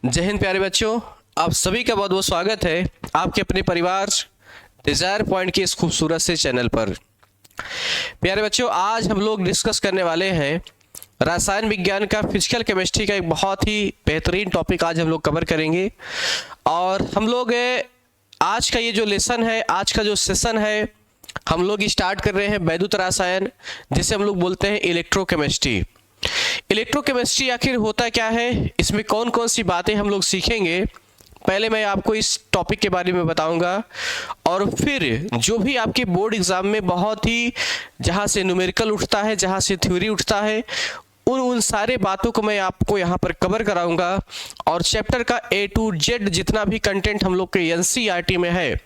जय हिंद प्यारे बच्चों, आप सभी का बहुत बहुत स्वागत है आपके अपने परिवार डिजायर पॉइंट के इस खूबसूरत से चैनल पर। प्यारे बच्चों, आज हम लोग डिस्कस करने वाले हैं रसायन विज्ञान का फिजिकल केमिस्ट्री का एक बहुत ही बेहतरीन टॉपिक आज हम लोग कवर करेंगे। और हम लोग आज का ये जो लेसन है, आज का जो सेशन है, हम लोग स्टार्ट कर रहे हैं वैद्युत रसायन, जिसे हम लोग बोलते हैं इलेक्ट्रोकेमिस्ट्री। इलेक्ट्रोकेमिस्ट्री आखिर होता क्या है, इसमें कौन कौन सी बातें हम लोग सीखेंगे, पहले मैं आपको इस टॉपिक के बारे में बताऊंगा। और फिर जो भी आपके बोर्ड एग्जाम में बहुत ही जहाँ से न्यूमेरिकल उठता है, जहाँ से थ्योरी उठता है, उन सारे बातों को मैं आपको यहाँ पर कवर कराऊंगा। और चैप्टर का A to Z जितना भी कंटेंट हम लोग के NCERT में है,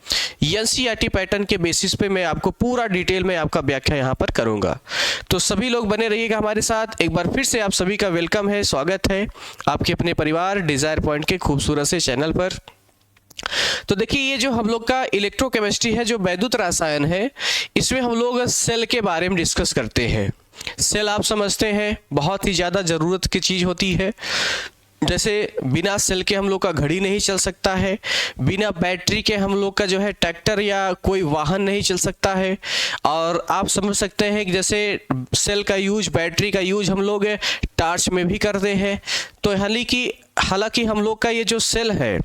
NCERT पैटर्न के बेसिस पे मैं आपको पूरा डिटेल में आपका व्याख्या यहाँ पर करूंगा। तो सभी लोग बने रहिएगा हमारे साथ। एक बार फिर से आप सभी का वेलकम है, स्वागत है आपके अपने परिवार डिजायर पॉइंट के खूबसूरत से चैनल पर। तो देखिए, ये जो हम लोग का इलेक्ट्रोकेमिस्ट्री है, जो वैद्युत रसायन है, इसमें हम लोग सेल के बारे में डिस्कस करते हैं। सेल आप समझते हैं बहुत ही ज़्यादा ज़रूरत की चीज़ होती है। जैसे बिना सेल के हम लोग का घड़ी नहीं चल सकता है, बिना बैटरी के हम लोग का जो है ट्रैक्टर या कोई वाहन नहीं चल सकता है। और आप समझ सकते हैं कि जैसे सेल का यूज, बैटरी का यूज हम लोग टार्च में भी करते हैं। तो हालांकि हम लोग का ये जो सेल है,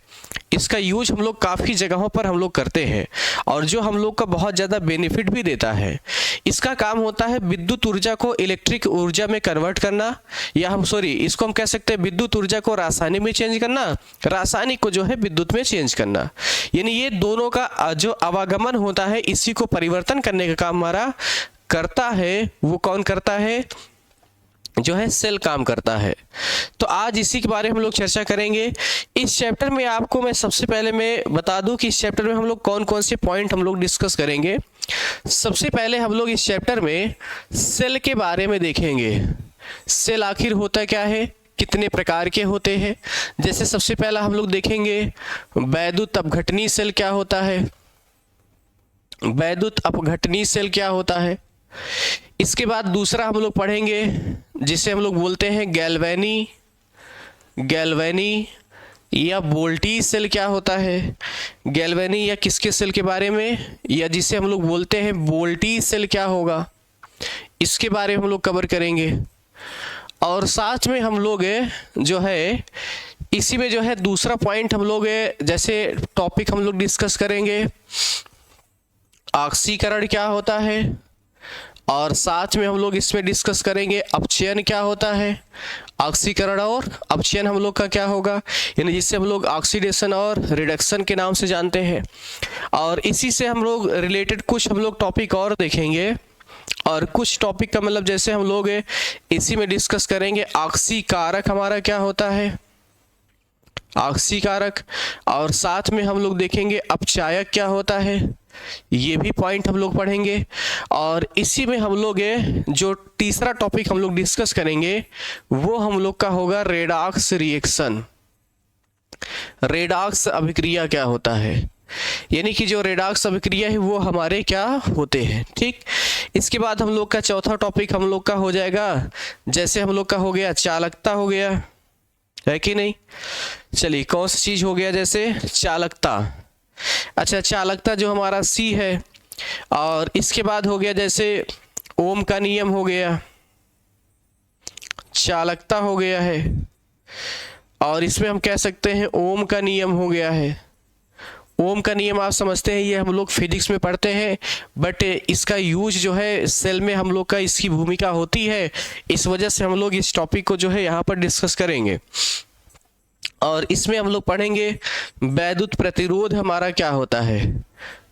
इसका यूज हम लोग काफ़ी जगहों पर हम लोग करते हैं, और जो हम लोग का बहुत ज़्यादा बेनिफिट भी देता है। इसका काम होता है विद्युत ऊर्जा को इलेक्ट्रिक ऊर्जा में कन्वर्ट करना, या इसको हम कह सकते हैं विद्युत ऊर्जा को रासायनिक में चेंज करना, रासायनिक को जो है विद्युत में चेंज करना। यानी ये दोनों का जो आवागमन होता है, इसी को परिवर्तन करने का काम हमारा करता है। वो कौन करता है? जो है सेल काम करता है। तो आज इसी के बारे में हम लोग चर्चा करेंगे। इस चैप्टर में आपको मैं सबसे पहले मैं बता दूं कि इस चैप्टर में हम लोग कौन कौन से पॉइंट हम लोग डिस्कस करेंगे। सबसे पहले हम लोग इस चैप्टर में सेल के बारे में देखेंगे। सेल आखिर होता क्या है, कितने प्रकार के होते हैं। जैसे सबसे पहला हम लोग देखेंगे वैद्युत अपघटनीय सेल क्या होता है। वैद्युत अपघटनीय सेल क्या होता है। इसके बाद दूसरा हम लोग पढ़ेंगे जिसे हम लोग बोलते हैं गैल्वेनी या वोल्टेज सेल क्या होता है। गैल्वेनी या किसके सेल के बारे में, या जिसे हम लोग बोलते हैं वोल्टेज सेल क्या होगा, इसके बारे में हम लोग कवर करेंगे। और साथ में हम लोग जो है इसी में जो है दूसरा पॉइंट हम लोग जैसे टॉपिक हम लोग डिस्कस करेंगे ऑक्सीकरण क्या होता है। और साथ में हम लोग इसमें डिस्कस करेंगे अपचयन क्या होता है। ऑक्सीकरण और अपचयन हम लोग का क्या होगा, यानी जिससे हम लोग ऑक्सीडेशन और रिडक्शन के नाम से जानते हैं। और इसी से हम लोग रिलेटेड कुछ हम लोग टॉपिक और देखेंगे। और कुछ टॉपिक का मतलब जैसे हम लोग इसी में डिस्कस करेंगे ऑक्सीकारक हमारा क्या होता है, ऑक्सीकारक। और साथ में हम लोग देखेंगे अपचायक क्या होता है, ये भी पॉइंट हम लोग पढ़ेंगे। और इसी में हम लोग जो तीसरा टॉपिक हम लोग डिस्कस करेंगे वो हम लोग का होगा रेडॉक्स रिएक्शन। रेडॉक्स अभिक्रिया क्या होता है, यानी कि जो रेडॉक्स अभिक्रिया है वो हमारे क्या होते हैं। ठीक, इसके बाद हम लोग का चौथा टॉपिक हम लोग का हो जाएगा, जैसे हम लोग का हो गया चालकता, हो गया है कि नहीं। चलिए, कौन सी चीज हो गया, जैसे चालकता। अच्छा, चालकता जो हमारा C है। और इसके बाद हो गया जैसे ओम का नियम हो गया, चालकता हो गया है। और इसमें हम कह सकते हैं ओम का नियम हो गया है। ओम का नियम आप समझते हैं, ये हम लोग फिजिक्स में पढ़ते हैं, बट इसका यूज जो है सेल में हम लोग का इसकी भूमिका होती है। इस वजह से हम लोग इस टॉपिक को जो है यहाँ पर डिस्कस करेंगे। और इसमें हम लोग पढ़ेंगे वैद्युत प्रतिरोध हमारा क्या होता है,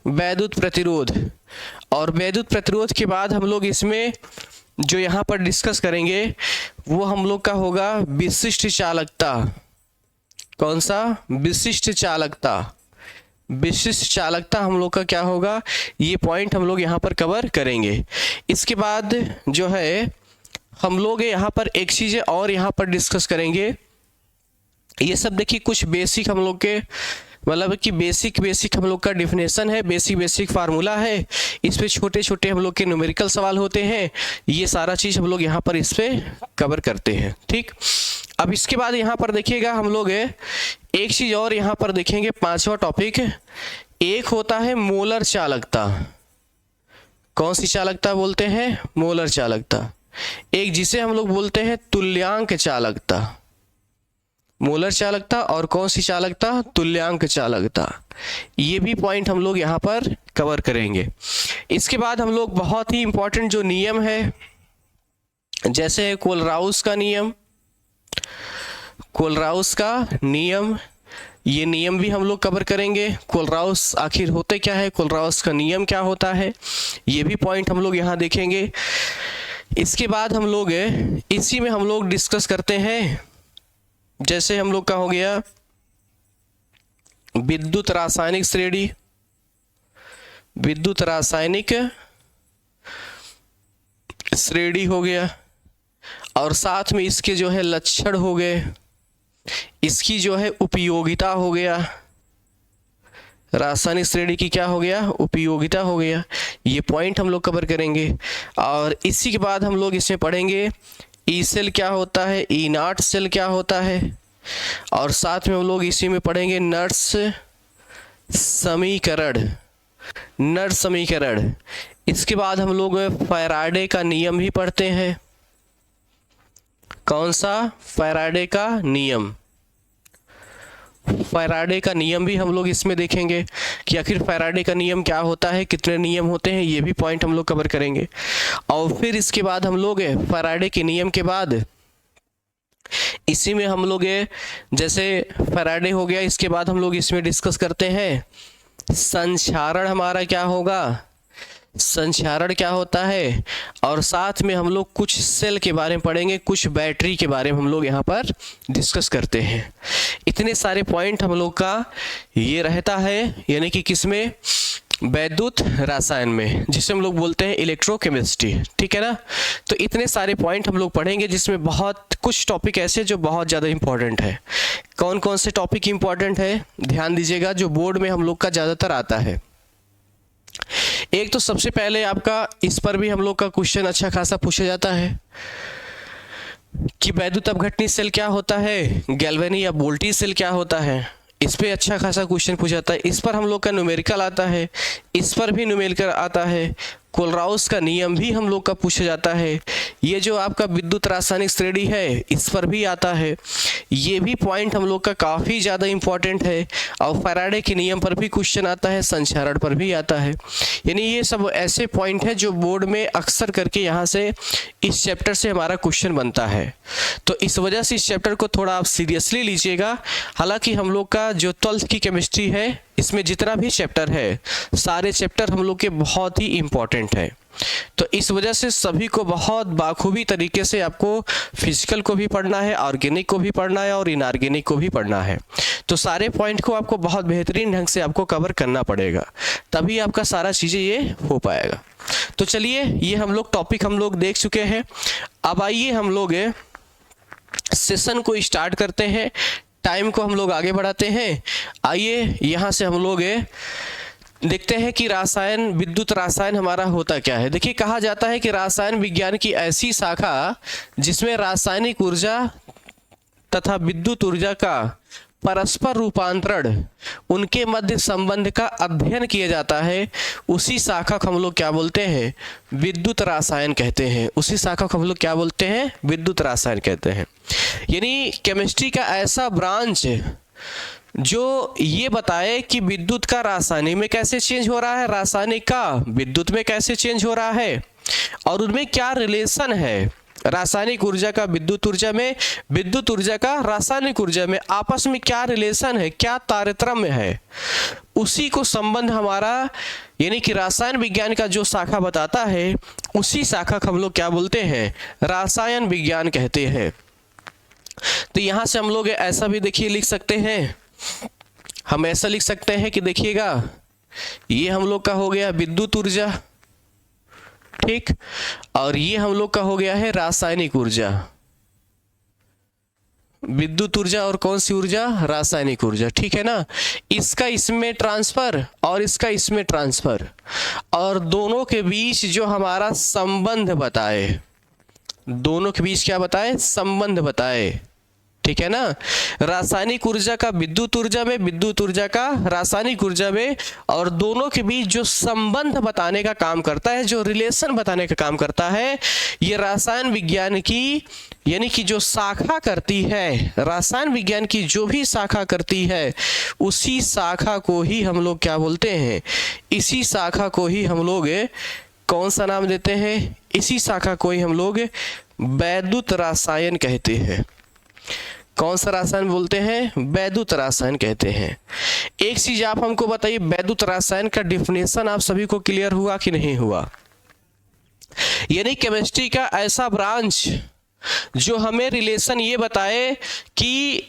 वैद्युत प्रतिरोध। और वैद्युत प्रतिरोध के बाद हम लोग इसमें जो यहाँ पर डिस्कस करेंगे वो हम लोग का होगा विशिष्ट चालकता। कौन सा? विशिष्ट चालकता। विशिष्ट चालकता हम लोग का क्या होगा, ये पॉइंट हम लोग यहाँ पर कवर करेंगे। इसके बाद जो है हम लोग यहाँ पर एक चीज़ और यहाँ पर डिस्कस करेंगे। ये सब देखिए कुछ बेसिक हम लोग के मतलब कि बेसिक हम लोग का डिफिनेशन है, बेसिक फार्मूला है। इस पे छोटे छोटे हम लोग के न्यूमेरिकल सवाल होते हैं। ये सारा चीज़ हम लोग यहाँ पर इस पे कवर करते हैं। ठीक, अब इसके बाद यहाँ पर देखिएगा हम लोग एक चीज और यहाँ पर देखेंगे, पांचवा टॉपिक, एक होता है मोलर चालकता। कौन सी चालकता बोलते हैं? मोलर चालकता। एक जिसे हम लोग बोलते हैं तुल्यांक चालकता। मोलर चालकता और कौन सी चालकता? तुल्यांक चालकता। ये भी पॉइंट हम लोग यहाँ पर कवर करेंगे। इसके बाद हम लोग बहुत ही इंपॉर्टेंट जो नियम है, जैसे कोलराउस का नियम, कोलराउस का नियम, ये नियम भी हम लोग कवर करेंगे। कोलराउस आखिर होते क्या है, कोलराउस का नियम क्या होता है, ये भी पॉइंट हम लोग यहाँ देखेंगे। इसके बाद हम लोग इसी में हम लोग डिस्कस करते हैं, जैसे हम लोग का हो गया विद्युत रासायनिक श्रेणी, विद्युत रासायनिक श्रेणी हो गया, और साथ में इसके जो है लक्षण हो गए, इसकी जो है उपयोगिता हो गया, रासायनिक श्रेणी की क्या हो गया? उपयोगिता हो गया। ये पॉइंट हम लोग कवर करेंगे। और इसी के बाद हम लोग इसमें पढ़ेंगे ई सेल क्या होता है, ई नॉट सेल क्या होता है, और साथ में हम लोग इसी में पढ़ेंगे नर्स समीकरण, नर्स समीकरण। इसके बाद हम लोग फैराडे का नियम भी पढ़ते हैं। कौन सा? फैराडे का नियम। फैराडे का नियम भी हम लोग इसमें देखेंगे कि आखिर फैराडे का नियम क्या होता है, कितने नियम होते हैं, ये भी पॉइंट हम लोग कवर करेंगे। और फिर इसके बाद हम लोग फैराडे के नियम के बाद इसी में हम लोग जैसे फैराडे हो गया, इसके बाद हम लोग इसमें डिस्कस करते हैं संचारण हमारा क्या होगा, संचारण क्या होता है, और साथ में हम लोग कुछ सेल के बारे में पढ़ेंगे, कुछ बैटरी के बारे में हम लोग यहाँ पर डिस्कस करते हैं। इतने सारे पॉइंट हम लोग का ये रहता है, यानी कि किसमें? वैद्युत रसायन में, जिसे हम लोग बोलते हैं इलेक्ट्रोकेमिस्ट्री। ठीक है ना? तो इतने सारे पॉइंट हम लोग पढ़ेंगे, जिसमें बहुत कुछ टॉपिक ऐसे जो बहुत ज़्यादा इंपॉर्टेंट है। कौन कौन से टॉपिक इंपॉर्टेंट है, ध्यान दीजिएगा, जो बोर्ड में हम लोग का ज़्यादातर आता है। एक तो सबसे पहले आपका इस पर भी हम लोग का क्वेश्चन अच्छा खासा पूछा जाता है कि वैद्युत अपघटनी सेल क्या होता है, गैल्वेनी या वोल्टी सेल क्या होता है। इस पे अच्छा खासा क्वेश्चन पूछा जाता है। इस पर हम लोग का न्यूमेरिकल आता है, इस पर भी न्यूमेरिकल आता है। कोलराउस का नियम भी हम लोग का पूछा जाता है। ये जो आपका विद्युत रासायनिक श्रेणी है, इस पर भी आता है। ये भी पॉइंट हम लोग का काफ़ी ज़्यादा इंपॉर्टेंट है। और फैराडे के नियम पर भी क्वेश्चन आता है, संचारण पर भी आता है। यानी ये सब ऐसे पॉइंट हैं जो बोर्ड में अक्सर करके यहाँ से इस चैप्टर से हमारा क्वेश्चन बनता है। तो इस वजह से इस चैप्टर को थोड़ा आप सीरियसली लीजिएगा। हालांकि हम लोग का जो 12th की केमिस्ट्री है, इसमें जितना भी चैप्टर है, सारे चैप्टर हम लोग के बहुत ही इम्पोर्टेंट है। तो इस वजह से सभी को बहुत बाखूबी तरीके से आपको फिजिकल को भी पढ़ना है, ऑर्गेनिक को भी पढ़ना है, और इनऑर्गेनिक को भी पढ़ना है। तो सारे पॉइंट को आपको बहुत बेहतरीन ढंग से आपको कवर करना पड़ेगा, तभी आपका सारा चीज़ें ये हो पाएगा। तो चलिए, ये हम लोग टॉपिक हम लोग देख चुके हैं। अब आइए हम लोग सेशन को स्टार्ट करते हैं, टाइम को हम लोग आगे बढ़ाते हैं। आइए यहाँ से हम लोग देखते हैं कि रासायन, विद्युत रासायन हमारा होता क्या है। देखिए, कहा जाता है कि रासायन विज्ञान की ऐसी शाखा जिसमें रासायनिक ऊर्जा तथा विद्युत ऊर्जा का परस्पर रूपांतरण, उनके मध्य संबंध का अध्ययन किया जाता है, उसी शाखा को हम लोग क्या बोलते हैं? विद्युत रासायन कहते हैं। उसी शाखा को हम लोग क्या बोलते हैं? विद्युत रासायन कहते हैं। यानी केमिस्ट्री का ऐसा ब्रांच जो ये बताए कि विद्युत का रासायनिक में कैसे चेंज हो रहा है, रासायनिक का विद्युत में कैसे चेंज हो रहा है, और उनमें क्या रिलेशन है, रासायनिक ऊर्जा का विद्युत ऊर्जा में, विद्युत ऊर्जा का रासायनिक ऊर्जा में आपस में क्या रिलेशन है, क्या तारतम्य है, उसी को संबंध हमारा, यानी कि रसायन विज्ञान का जो शाखा बताता है, उसी शाखा को हम लोग क्या बोलते हैं? रसायन विज्ञान कहते हैं। तो यहां से हम लोग ऐसा भी देखिए लिख सकते हैं, हम ऐसा लिख सकते हैं कि देखिएगा, ये हम लोग का हो गया विद्युत ऊर्जा, ठीक, और ये हम लोग का हो गया है रासायनिक ऊर्जा। विद्युत ऊर्जा और कौन सी ऊर्जा? रासायनिक ऊर्जा। ठीक है ना? इसका इसमें ट्रांसफर और इसका इसमें ट्रांसफर, और दोनों के बीच जो हमारा संबंध बताए, दोनों के बीच क्या बताए? संबंध बताए। ठीक है ना। रासायनिक ऊर्जा का विद्युत ऊर्जा में, विद्युत ऊर्जा का रासायनिक ऊर्जा में, और दोनों के बीच जो संबंध बताने का काम करता है, जो रिलेशन बताने का काम करता है, ये रसायन विज्ञान की यानी कि जो शाखा करती है, रसायन विज्ञान की जो भी शाखा करती है, उसी शाखा को ही हम लोग क्या बोलते हैं, इसी शाखा को ही हम लोग कौन सा नाम देते हैं, इसी शाखा को ही हम लोग वैद्युत रसायन कहते हैं। कौन सा रसायन बोलते हैं, वैद्युत रसायन कहते हैं। एक चीज आप हमको बताइए, वैद्युत रसायन का डिफिनेशन आप सभी को क्लियर हुआ कि नहीं हुआ? यानी केमिस्ट्री का ऐसा ब्रांच जो हमें रिलेशन ये बताए कि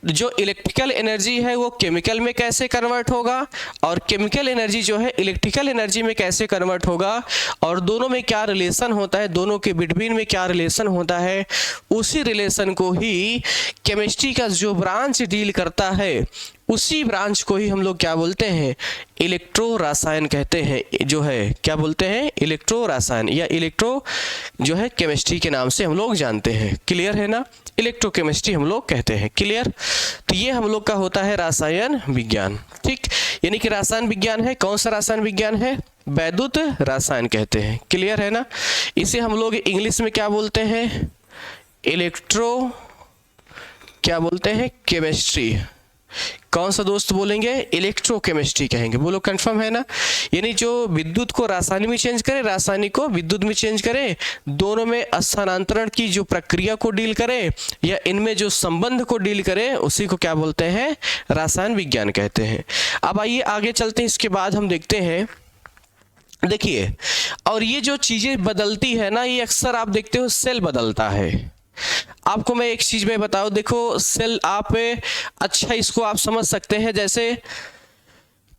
जो इलेक्ट्रिकल एनर्जी है वो केमिकल में कैसे कन्वर्ट होगा, और केमिकल एनर्जी जो है इलेक्ट्रिकल एनर्जी में कैसे कन्वर्ट होगा, और दोनों में क्या रिलेशन होता है, दोनों के बिटवीन में क्या रिलेशन होता है, उसी रिलेशन को ही केमिस्ट्री का जो ब्रांच डील करता है, उसी ब्रांच को ही हम लोग क्या बोलते हैं, इलेक्ट्रो रसायन कहते हैं। जो है क्या बोलते हैं, इलेक्ट्रो रसायन, या इलेक्ट्रो जो है केमिस्ट्री के नाम से हम लोग जानते हैं। क्लियर है ना, इलेक्ट्रोकेमिस्ट्री हम लोग कहते हैं। क्लियर, तो ये हम लोग का होता है रसायन विज्ञान। ठीक, यानी कि रसायन विज्ञान है, कौन सा रसायन विज्ञान है, वैद्युत रसायन कहते हैं। क्लियर है ना, इसे हम लोग इंग्लिश में क्या बोलते हैं, इलेक्ट्रो क्या बोलते हैं, केमिस्ट्री। कौन सा दोस्त बोलेंगे, इलेक्ट्रोकेमिस्ट्री कहेंगे, बोलो कंफर्म है ना। यानी जो विद्युत को रासायनिक में चेंज करे, रासायनिक को विद्युत में चेंज करे, दोनों में स्थानांतरण की जो प्रक्रिया को डील करे, या इनमें जो संबंध को डील करे, उसी को क्या बोलते हैं, रसायन विज्ञान कहते हैं। अब आइए आगे चलते हैं, इसके बाद हम देखते हैं, देखिए, और ये जो चीजें बदलती है ना, ये अक्सर आप देखते हो सेल बदलता है। आपको मैं एक चीज में बताऊं, देखो सेल आप अच्छा इसको आप समझ सकते हैं, जैसे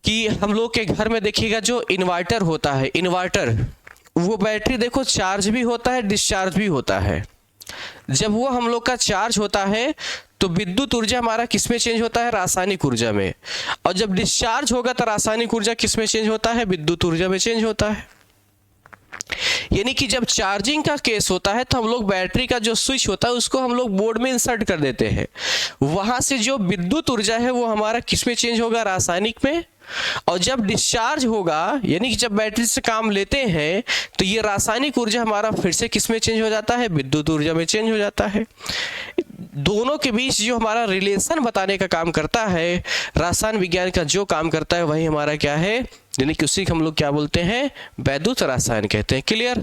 कि हम लोग के घर में देखिएगा जो इन्वर्टर होता है, इन्वर्टर वो बैटरी देखो चार्ज भी होता है, डिस्चार्ज भी होता है। जब वो हम लोग का चार्ज होता है तो विद्युत ऊर्जा हमारा किस में चेंज होता है, रासायनिक ऊर्जा में, और जब डिस्चार्ज होगा तो रासायनिक ऊर्जा किस में चेंज होता है, विद्युत ऊर्जा में चेंज होता है। यानी कि जब चार्जिंग का केस होता है तो हम लोग बैटरी का जो स्विच होता है उसको हम लोग बोर्ड में इंसर्ट कर देते हैं, वहां से जो विद्युत ऊर्जा है वो हमारा किस में चेंज होगा, रासायनिक में, और जब डिस्चार्ज होगा यानी कि जब बैटरी से काम लेते हैं तो ये रासायनिक ऊर्जा हमारा फिर से किस में चेंज हो जाता है, विद्युत ऊर्जा में चेंज हो जाता है। दोनों के बीच जो हमारा रिलेशन बताने का काम करता है, रसायन विज्ञान का जो काम करता है वही हमारा क्या है, यानी कि उसी को हम लोग क्या बोलते हैं, वैद्युत रसायन कहते हैं। क्लियर,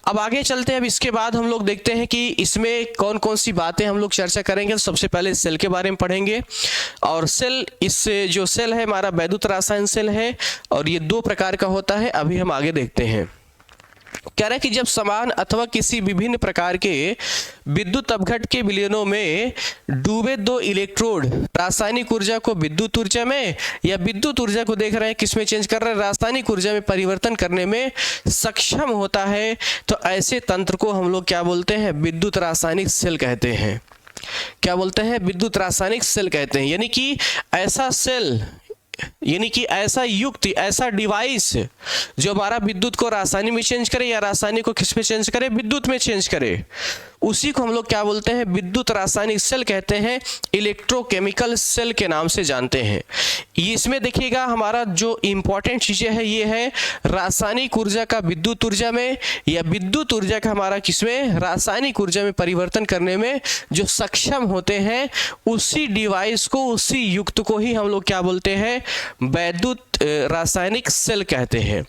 अब आगे चलते हैं। अब इसके बाद हम लोग देखते हैं कि इसमें कौन कौन सी बातें हम लोग चर्चा करेंगे। तो सबसे पहले सेल के बारे में पढ़ेंगे, और सेल, इससे जो सेल है हमारा वैद्युत रसायन सेल है, और ये दो प्रकार का होता है। अभी हम आगे देखते हैं। कह रहे हैं कि जब समान अथवा किसी विभिन्न प्रकार के विद्युत अपघट के विलयनों में डूबे दो इलेक्ट्रोड रासायनिक ऊर्जा को विद्युत ऊर्जा में, या विद्युत ऊर्जा को देख रहे हैं किस में चेंज कर रहे हैं, रासायनिक ऊर्जा में परिवर्तन करने में सक्षम होता है, तो ऐसे तंत्र को हम लोग क्या बोलते हैं, विद्युत रासायनिक सेल कहते हैं। क्या बोलते हैं, विद्युत रासायनिक सेल कहते हैं। यानी कि ऐसा सेल, यानी कि ऐसा युक्ति, ऐसा डिवाइस जो हमारा विद्युत को रासायनिक में चेंज करे, या रासायनिक को किस में चेंज करे, विद्युत में चेंज करे, उसी को हम लोग क्या बोलते हैं, विद्युत रासायनिक सेल कहते हैं, इलेक्ट्रोकेमिकल सेल के नाम से जानते हैं। इसमें देखिएगा हमारा जो इंपॉर्टेंट चीजें है ये है रासायनिक ऊर्जा का विद्युत ऊर्जा में, या विद्युत ऊर्जा का हमारा किसमें, रासायनिक ऊर्जा में परिवर्तन करने में जो सक्षम होते हैं, उसी डिवाइस को, उसी युक्त को ही हम लोग क्या बोलते हैं, वैद्युत रासायनिक सेल कहते हैं,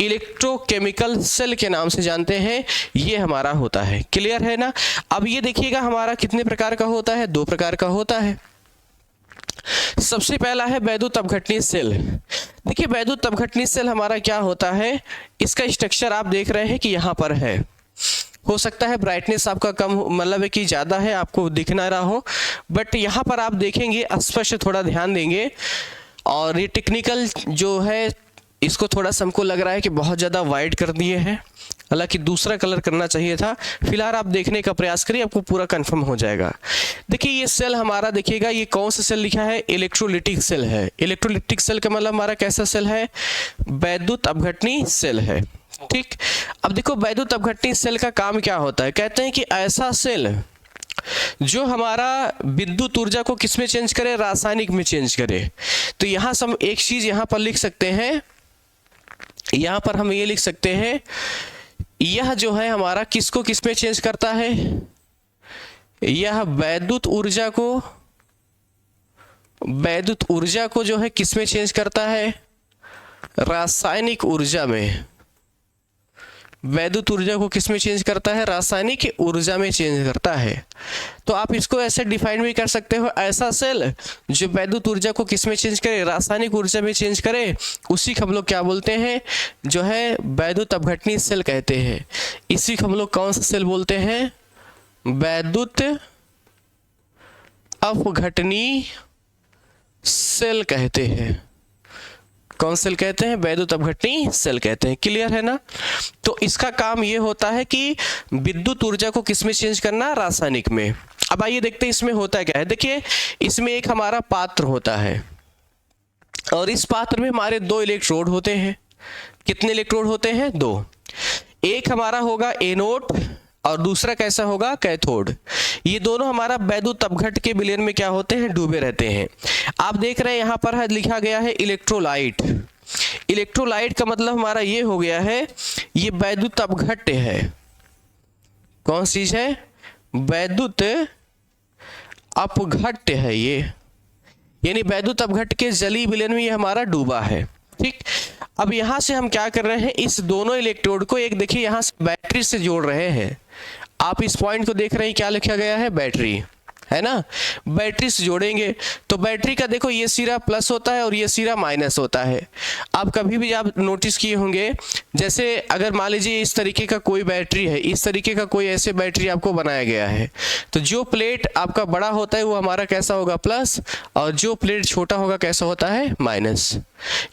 इलेक्ट्रोकेमिकल सेल के नाम से जानते हैं। ये हमारा होता है। क्लियर है ना। अब ये देखिएगा हमारा कितने प्रकार का होता है, दो प्रकार का होता है। सबसे पहला है वैद्युत अपघटनीय सेल। देखिए वैद्युत अपघटनीय सेल हमारा क्या होता है, इसका स्ट्रक्चर आप देख रहे हैं कि यहाँ पर है। हो सकता है ब्राइटनेस आपका कम, मतलब है कि ज़्यादा है, आपको दिख ना रहा हो, बट यहाँ पर आप देखेंगे स्पष्ट, थोड़ा ध्यान देंगे। और ये टेक्निकल जो है इसको थोड़ा सा हमको लग रहा है कि बहुत ज़्यादा वाइड कर दिए हैं, हालांकि दूसरा कलर करना चाहिए था। फिलहाल आप देखने का प्रयास करिए, आपको पूरा कंफर्म हो जाएगा। देखिए ये सेल हमारा, देखिएगा ये कौन सा सेल लिखा है, इलेक्ट्रोलिटिक सेल है। इलेक्ट्रोलिटिक सेल का मतलब हमारा कैसा सेल है, वैद्युत अपघटनीय सेल है। ठीक, अब देखो वैद्युत अपघटनीय सेल का काम क्या होता है। कहते हैं कि ऐसा सेल जो हमारा विद्युत ऊर्जा को किस में चेंज करे, रासायनिक में चेंज करे। तो यहां से हम एक चीज यहां पर लिख सकते हैं, यहां पर हम ये लिख सकते हैं, यह जो है हमारा किसको किस में चेंज करता है, यह विद्युत ऊर्जा को जो है किस में चेंज करता है, रासायनिक ऊर्जा में। विद्युत ऊर्जा को किस में चेंज करता है, रासायनिक ऊर्जा में चेंज करता है। तो आप इसको ऐसे डिफाइन भी कर सकते हो, ऐसा सेल जो विद्युत ऊर्जा को किस में चेंज करे, रासायनिक ऊर्जा में चेंज करे, उसी को हम लोग क्या बोलते हैं, जो है विद्युत अपघटनी सेल कहते हैं। इसी को हम लोग कौन सा सेल बोलते हैं, विद्युत अपघटनी सेल कहते हैं। कौन सेल कहते हैं, विद्युत अपघटनी सेल कहते हैं। क्लियर है ना। तो इसका काम ये होता है कि विद्युत ऊर्जा को किस में चेंज करना, रासायनिक में। अब आइए देखते हैं इसमें होता क्या है। देखिए इसमें एक हमारा पात्र होता है और इस पात्र में हमारे 2 इलेक्ट्रोड होते हैं। कितने इलेक्ट्रोड होते हैं, 2। एक हमारा होगा एनोड और दूसरा कैसा होगा, कैथोड। ये दोनों हमारा विद्युत अपघट के विलयन में क्या होते हैं, डूबे रहते हैं। आप देख रहे हैं यहाँ पर है लिखा गया है इलेक्ट्रोलाइट। इलेक्ट्रोलाइट का मतलब हमारा ये हो गया है, ये विद्युत अपघट्य है। कौन सी चीज है, विद्युत अपघट्य है ये, यानी विद्युत अपघट्य के जलीय विलयन में ये हमारा डूबा है। ठीक, अब यहां से हम क्या कर रहे हैं, इस दोनों इलेक्ट्रोड को एक देखिए यहां से बैटरी से जोड़ रहे हैं। आप इस पॉइंट को देख रहे हैं, क्या लिखा गया है, बैटरी, है ना। बैटरी से जोड़ेंगे तो बैटरी का देखो ये सिरा प्लस होता है और ये सिरा माइनस होता है। आप कभी भी आप नोटिस किए होंगे, जैसे अगर मान लीजिए इस तरीके का कोई बैटरी है, इस तरीके का कोई ऐसे बैटरी आपको बनाया गया है, तो जो प्लेट आपका बड़ा होता है वो हमारा कैसा होगा, प्लस, और जो प्लेट छोटा होगा कैसा होता है, माइनस।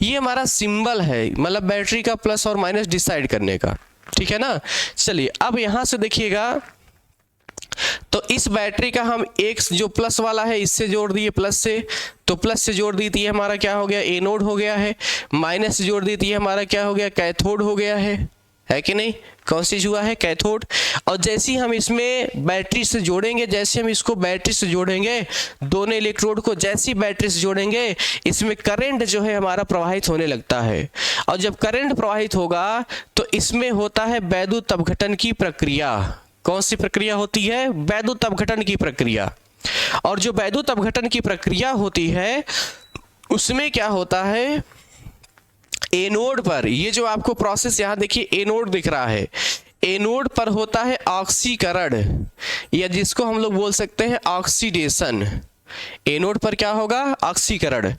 ये हमारा सिंबल है, मतलब बैटरी का प्लस और माइनस डिसाइड करने का। ठीक है ना। चलिए अब यहां से देखिएगा, तो इस बैटरी का हम एक जो प्लस वाला है इससे जोड़ दिए प्लस से, तो प्लस से जोड़ दी थी हमारा क्या हो गया, एनोड हो गया है। माइनस से जोड़ दी थी हमारा क्या हो गया, कैथोड हो गया है कि नहीं। कौन सी हुआ है, कैथोड। और जैसे ही हम इसमें बैटरी से जोड़ेंगे, जैसे हम इसको बैटरी से जोड़ेंगे, दोनों इलेक्ट्रोड को जैसी बैटरी से जोड़ेंगे, इसमें करंट जो है हमारा प्रवाहित होने लगता है। और जब करंट प्रवाहित होगा तो इसमें होता है विद्युत अपघटन की प्रक्रिया। कौन सी प्रक्रिया होती है, विद्युत अपघटन की प्रक्रिया। और जो विद्युत अपघटन की प्रक्रिया होती है उसमें क्या होता है, एनोड पर, ये जो आपको प्रोसेस यहां देखिए एनोड दिख रहा है, एनोड पर होता है ऑक्सीकरण, या जिसको हम लोग बोल सकते हैं ऑक्सीडेशन। एनोड पर क्या होगा, ऑक्सीकरण।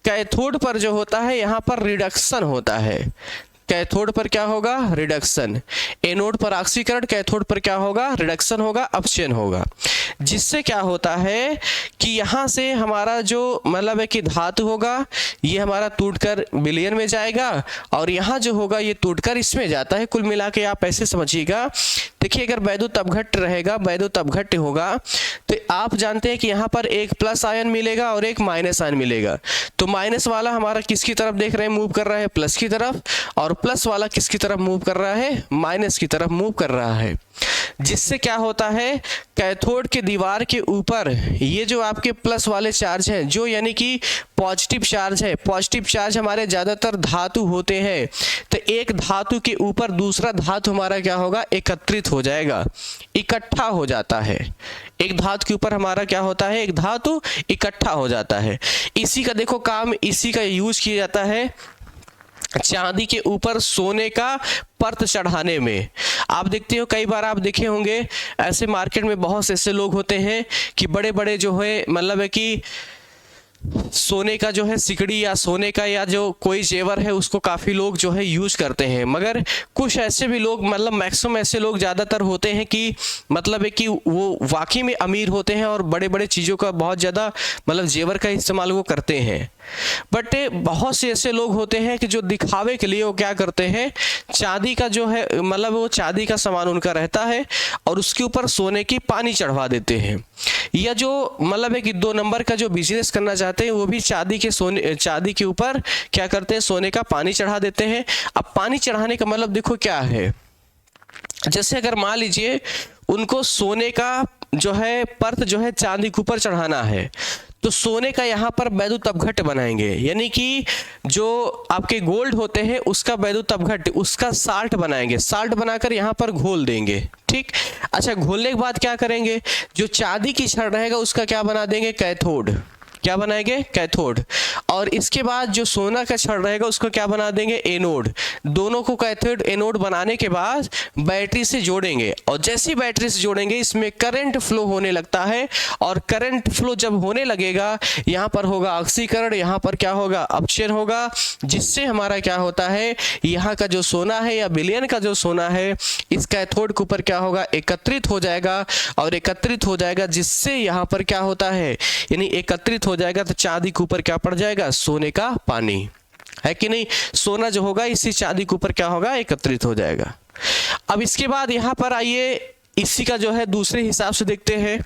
कैथोड पर जो होता है यहां पर रिडक्शन होता है। कैथोड पर क्या होगा, रिडक्शन। एनोड पर ऑक्सीकरण, कैथोड पर क्या होगा, रिडक्शन होगा, अपचयन होगा। जिससे क्या होता है कि यहाँ से हमारा जो मतलब है कि धातु होगा ये हमारा टूटकर विलयन में जाएगा, और यहाँ जो होगा ये टूटकर इसमें जाता है। कुल मिला के आप ऐसे समझिएगा। देखिए अगर विद्युत अपघट्य रहेगा, विद्युत अपघट्य होगा, तो आप जानते हैं कि यहाँ पर एक प्लस आयन मिलेगा और एक माइनस आयन मिलेगा। तो माइनस वाला हमारा किसकी तरफ देख रहे हैं, मूव कर रहा है प्लस की तरफ, और प्लस वाला किसकी तरफ मूव कर रहा है, माइनस की तरफ मूव कर रहा है। जिससे क्या होता है, कैथोड के दीवार के ऊपर ये जो आपके प्लस वाले चार्ज हैं, जो यानी कि पॉजिटिव चार्ज है, पॉजिटिव चार्ज हमारे ज़्यादातर धातु होते हैं, तो एक धातु के ऊपर दूसरा धातु हमारा क्या होगा, एकत्रित हो जाएगा, इकट्ठा हो जाता है। एक धातु के ऊपर हमारा क्या होता है, एक धातु इकट्ठा हो जाता है। इसी का देखो काम, इसी का यूज किया जाता है चांदी के ऊपर सोने का परत चढ़ाने में। आप देखते हो कई बार आप देखे होंगे ऐसे मार्केट में बहुत से ऐसे लोग होते हैं कि बड़े बड़े जो है मतलब है कि सोने का जो है सिकड़ी या सोने का या जो कोई जेवर है उसको काफ़ी लोग जो है यूज करते हैं। मगर कुछ ऐसे भी लोग मतलब मैक्सिमम ऐसे लोग ज़्यादातर होते हैं कि मतलब है कि वो वाकई में अमीर होते हैं और बड़े बड़े चीज़ों का बहुत ज़्यादा मतलब जेवर का इस्तेमाल वो करते हैं। बट बहुत से ऐसे लोग होते हैं कि जो दिखावे के लिए वो क्या करते हैं, चांदी का जो है मतलब वो चांदी का सामान उनका रहता है और उसके ऊपर सोने की पानी चढ़वा देते हैं। या जो मतलब है कि 2 नंबर का जो बिजनेस करना चाहते हैं वो भी चांदी के ऊपर क्या करते हैं, सोने का पानी चढ़ा देते हैं। अब पानी चढ़ाने का मतलब देखो क्या है, जैसे अगर मान लीजिए उनको सोने का जो है परत जो है चांदी के ऊपर चढ़ाना है, तो सोने का यहाँ पर वैद्युत अपघट्ट बनाएंगे, यानी कि जो आपके गोल्ड होते हैं उसका वैद्युत अपघट्ट, उसका साल्ट बनाएंगे, साल्ट बनाकर यहाँ पर घोल देंगे। ठीक, अच्छा घोलने के बाद क्या करेंगे, जो चांदी की छड़ रहेगा उसका क्या बना देंगे, कैथोड। क्या बनाएंगे, कैथोड। और इसके बाद जो सोना का छड़ रहेगा उसको क्या बना देंगे, एनोड। दोनों को कैथोड एनोड बनाने के बाद बैटरी से जोड़ेंगे, और जैसे ही बैटरी से जोड़ेंगे इसमें करंट फ्लो होने लगता है, और करंट फ्लो जब होने लगेगा यहाँ पर होगा ऑक्सीकरण, यहाँ पर क्या होगा, अपक्षय होगा, जिससे हमारा क्या होता है, यहाँ का जो सोना है या विलयन का जो सोना है इस कैथोड के ऊपर क्या होगा, एकत्रित हो जाएगा, और एकत्रित हो जाएगा जिससे यहाँ पर क्या होता है, यानी एकत्रित हो जाएगा तो चांदी के ऊपर क्या पड़ जाएगा, सोने का पानी, है कि नहीं। सोना जो होगा इसी चांदी के ऊपर क्या होगा, एकत्रित हो जाएगा। अब इसके बाद यहाँ पर आइए इसी का जो है दूसरे हिसाब से देखते हैं।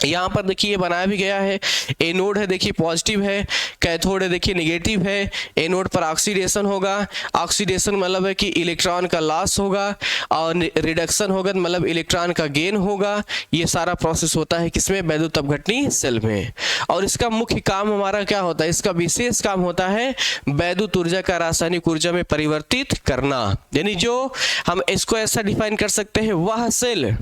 यहाँ पर देखिए ये बनाया भी गया है, एनोड है देखिए पॉजिटिव है, कैथोड है देखिए नेगेटिव है। एनोड पर ऑक्सीडेशन होगा, ऑक्सीडेशन मतलब है कि इलेक्ट्रॉन का लॉस होगा, और रिडक्शन होगा मतलब इलेक्ट्रॉन का गेन होगा। ये सारा प्रोसेस होता है किसमें, वैद्युत अपघटनी सेल में। और इसका मुख्य काम हमारा क्या होता है, इसका विशेष काम होता है वैद्युत ऊर्जा का रासायनिक ऊर्जा में परिवर्तित करना। यानी जो हम इसको ऐसा डिफाइन कर सकते हैं, वह सेल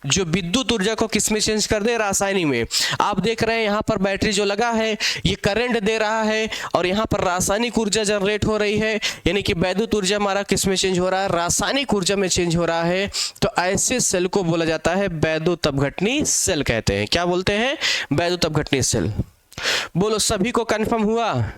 जो विद्युत ऊर्जा को किसमें चेंज कर दे, रासायनिक में। आप देख रहे हैं यहाँ पर बैटरी जो लगा है ये करंट दे रहा है, और यहाँ पर रासायनिक ऊर्जा जनरेट हो रही है, यानी कि वैद्युत ऊर्जा हमारा किसमें चेंज हो रहा है, रासायनिक ऊर्जा में चेंज हो रहा है। तो ऐसे सेल को बोला जाता है वैद्युत अपघटनी सेल कहते हैं। क्या बोलते हैं, वैद्युत अपघटनी सेल। बोलो सभी को कंफर्म हुआ।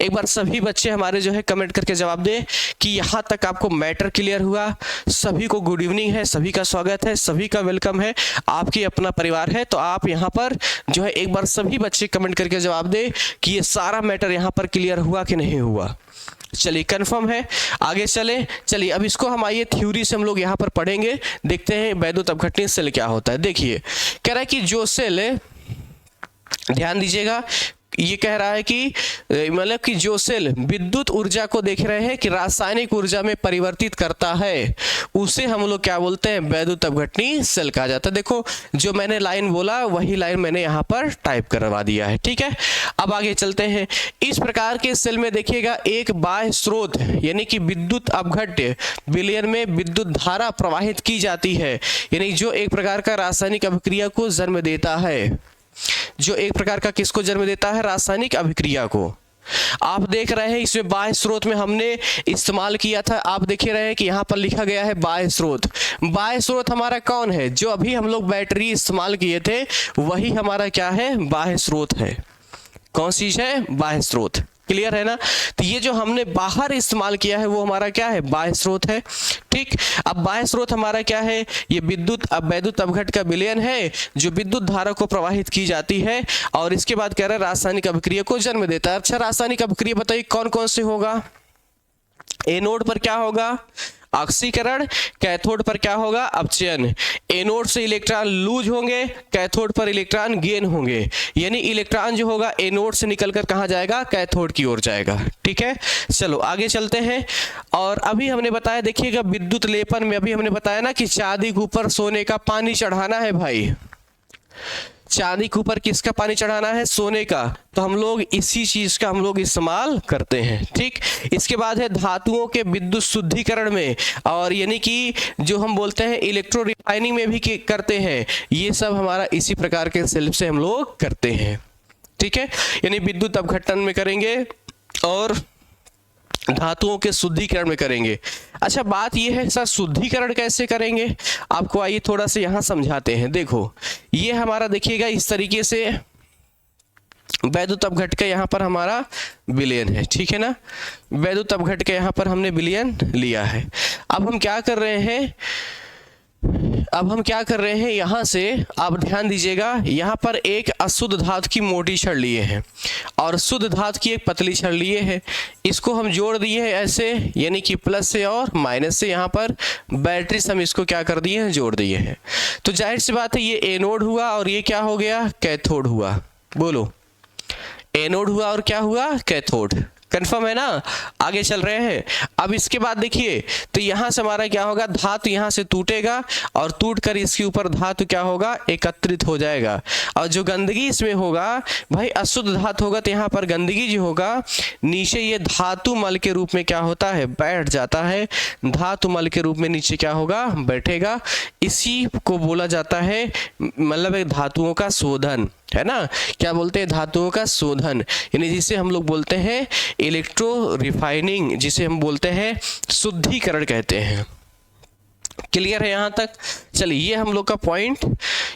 एक बार सभी बच्चे हमारे जो है कमेंट करके जवाब दे कि यहाँ तक आपको मैटर क्लियर हुआ। सभी को गुड इवनिंग है, सभी का स्वागत है, सभी का वेलकम है। आपकी अपना परिवार है, तो आप यहाँ पर जो है एक बार सभी बच्चे कमेंट करके जवाब दे कि ये सारा मैटर यहाँ पर क्लियर हुआ कि नहीं हुआ। चलिए कंफर्म है, आगे चलिए अब इसको हम आइए थ्योरी से हम लोग यहाँ पर पढ़ेंगे, देखते हैं वैद्युत अपघटनी सेल क्या होता है। देखिए कह रहा है कि जो सेल, ध्यान दीजिएगा, ये कह रहा है कि मतलब कि जो सेल विद्युत ऊर्जा को देख रहे हैं कि रासायनिक ऊर्जा में परिवर्तित करता है, उसे हम लोग क्या बोलते हैं, वैद्युत अपघटनी सेल कहा जाता है। देखो जो मैंने लाइन बोला वही लाइन मैंने यहाँ पर टाइप करवा दिया है, ठीक है। अब आगे चलते हैं। इस प्रकार के सेल में देखिएगा एक बाह्य स्रोत यानी कि विद्युत अपघट्य विलयन में विद्युत धारा प्रवाहित की जाती है, यानी जो एक प्रकार का रासायनिक अभिक्रिया को जन्म देता है, जो एक प्रकार का किसको जन्म देता है, रासायनिक अभिक्रिया को। आप देख रहे हैं इसमें बाह्य स्रोत में हमने इस्तेमाल किया था, आप देख रहे हैं कि यहाँ पर लिखा गया है बाह्य स्रोत। बाह्य स्रोत हमारा कौन है, जो अभी हम लोग बैटरी इस्तेमाल किए थे वही हमारा क्या है, बाह्य स्रोत है। कौन सी चीज है, बाह्य स्रोत। क्लियर है ना। तो ये जो हमने बाहर इस्तेमाल किया है वो हमारा क्या है, बाह्य स्रोत है। ठीक, अब बाह्य स्रोत हमारा क्या है, ये वैद्युत अपघट्य का विलयन है जो विद्युत धारा को प्रवाहित की जाती है, और इसके बाद कह रहा है रासायनिक अभिक्रिया को जन्म देता है। अच्छा रासायनिक अभिक्रिया बताइए कौन कौन से होगा। एनोड पर क्या होगा, ऑक्सीकरण। कैथोड पर क्या होगा, अपचयन। एनोड से इलेक्ट्रॉन लूज होंगे, कैथोड पर इलेक्ट्रॉन गेन होंगे, यानी इलेक्ट्रॉन जो होगा एनोड से निकलकर कहां जाएगा, कैथोड की ओर जाएगा। ठीक है, चलो आगे चलते हैं। और अभी हमने बताया, देखिएगा विद्युत लेपन में अभी हमने बताया ना कि चांदी के ऊपर सोने का पानी चढ़ाना है भाई। चांदी के ऊपर किसका पानी चढ़ाना है, सोने का। तो हम लोग इसी चीज का हम लोग इस्तेमाल करते हैं। ठीक, इसके बाद है धातुओं के विद्युत शुद्धिकरण में, और यानी कि जो हम बोलते हैं इलेक्ट्रो रिफाइनिंग में भी करते हैं, ये सब हमारा इसी प्रकार के सेल से हम लोग करते हैं। ठीक है, यानी विद्युत अपघटन में करेंगे और धातुओं के शुद्धिकरण में करेंगे। अच्छा बात यह है सर शुद्धिकरण कैसे करेंगे, आपको आइए थोड़ा सा यहां समझाते हैं। देखो ये हमारा देखिएगा इस तरीके से वैद्युत अपघट्य का यहाँ पर हमारा विलयन है, ठीक है ना। वैद्युत अपघट्य का यहाँ पर हमने विलयन लिया है। अब हम क्या कर रहे हैं, यहाँ से आप ध्यान दीजिएगा, यहाँ पर एक अशुद्ध धातु की मोटी छड़ लिए हैं और शुद्ध धातु की एक पतली छड़ लिए हैं। इसको हम जोड़ दिए हैं ऐसे, यानी कि प्लस से और माइनस से यहाँ पर बैटरी से हम इसको क्या कर दिए हैं, जोड़ दिए हैं। तो जाहिर सी बात है ये एनोड हुआ और ये क्या हो गया, कैथोड हुआ। बोलो एनोड हुआ और क्या हुआ, कैथोड। कंफर्म है ना। आगे चल रहे हैं। अब इसके बाद देखिए, तो यहां से हमारा क्या होगा, धातु यहां से टूटेगा और टूटकर इसके ऊपर धातु क्या होगा, एकत्रित हो जाएगा। और जो गंदगी इसमें होगा भाई, अशुद्ध धातु होगा, तो यहाँ पर गंदगी जो होगा नीचे ये धातु मल के रूप में क्या होता है, बैठ जाता है। धातु मल के रूप में नीचे क्या होगा, बैठेगा। इसी को बोला जाता है मतलब एक धातुओं का शोधन, है ना। क्या बोलते हैं, धातुओं का शोधन, यानी जिसे हम लोग बोलते हैं इलेक्ट्रो रिफाइनिंग, जिसे हम बोलते हैं शुद्धिकरण कहते हैं। क्लियर है यहाँ तक। चलिए, ये हम लोग का पॉइंट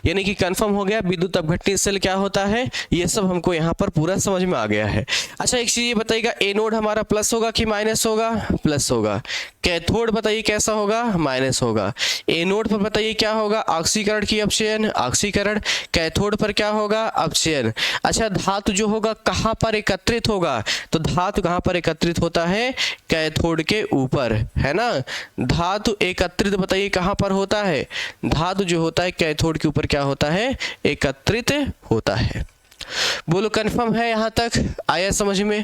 यानी कि कंफर्म हो गया। विद्युत अपघटनीय सेल क्या होता है, ये सब हमको यहाँ पर पूरा समझ में आ गया है। अच्छा, एक चीज ये बताइएगा, एनोड हमारा प्लस होगा कि माइनस होगा, प्लस होगा। कैथोड बताइए कैसा होगा, माइनस होगा। एनोड पर बताइए क्या होगा, ऑक्सीकरण की अपचयन, ऑक्सीकरण। कैथोड पर क्या होगा, अपचयन। अच्छा, धातु जो होगा कहाँ पर एकत्रित होगा, तो धातु कहाँ पर एकत्रित होता है, कैथोड के ऊपर, है ना। धातु एकत्रित बताइए कहाँ पर होता है, धातु जो होता है कैथोड के ऊपर क्या होता है, एकत्रित होता है। बोलो कंफर्म है, यहाँ तक आया समझ में।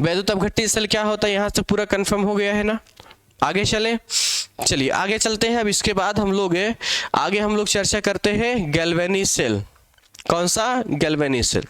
वैद्युत अपघट्य सेल क्या होता है, यहाँ से पूरा कंफर्म हो गया है ना। आगे चले, चलिए आगे चलते हैं। अब इसके बाद हम लोग आगे चर्चा करते हैं गैल्वेनी सेल। कौन सा, गैल्वेनी सेल।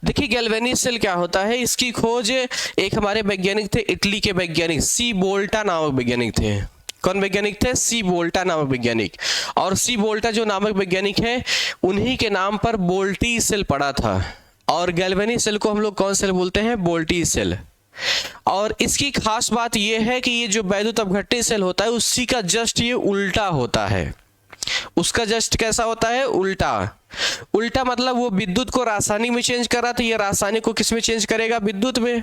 देखिए गैल्वेनी सेल क्या होता है, इसकी खोज एक हमारे वैज्ञानिक थे, इटली के वैज्ञानिक सी बोल्टा नामक वैज्ञानिक थे। कौन वैज्ञानिक थे, सी बोल्टा नामक वैज्ञानिक। और सी बोल्टा जो नामक वैज्ञानिक है, उन्हीं के नाम पर बोल्टी सेल पड़ा था। और गैल्वेनी सेल को हम लोग कौन सेल बोलते हैं, बोल्टी सेल। और इसकी खास बात यह है कि ये जो वैद्युत अपघट्य सेल होता है, उसी का जस्ट ये उल्टा होता है। उसका जस्ट कैसा होता है, उल्टा। उल्टा मतलब वो विद्युत को रासायनिक में चेंज कर रहा था, ये रासायनिक को किस में चेंज करेगा, विद्युत में।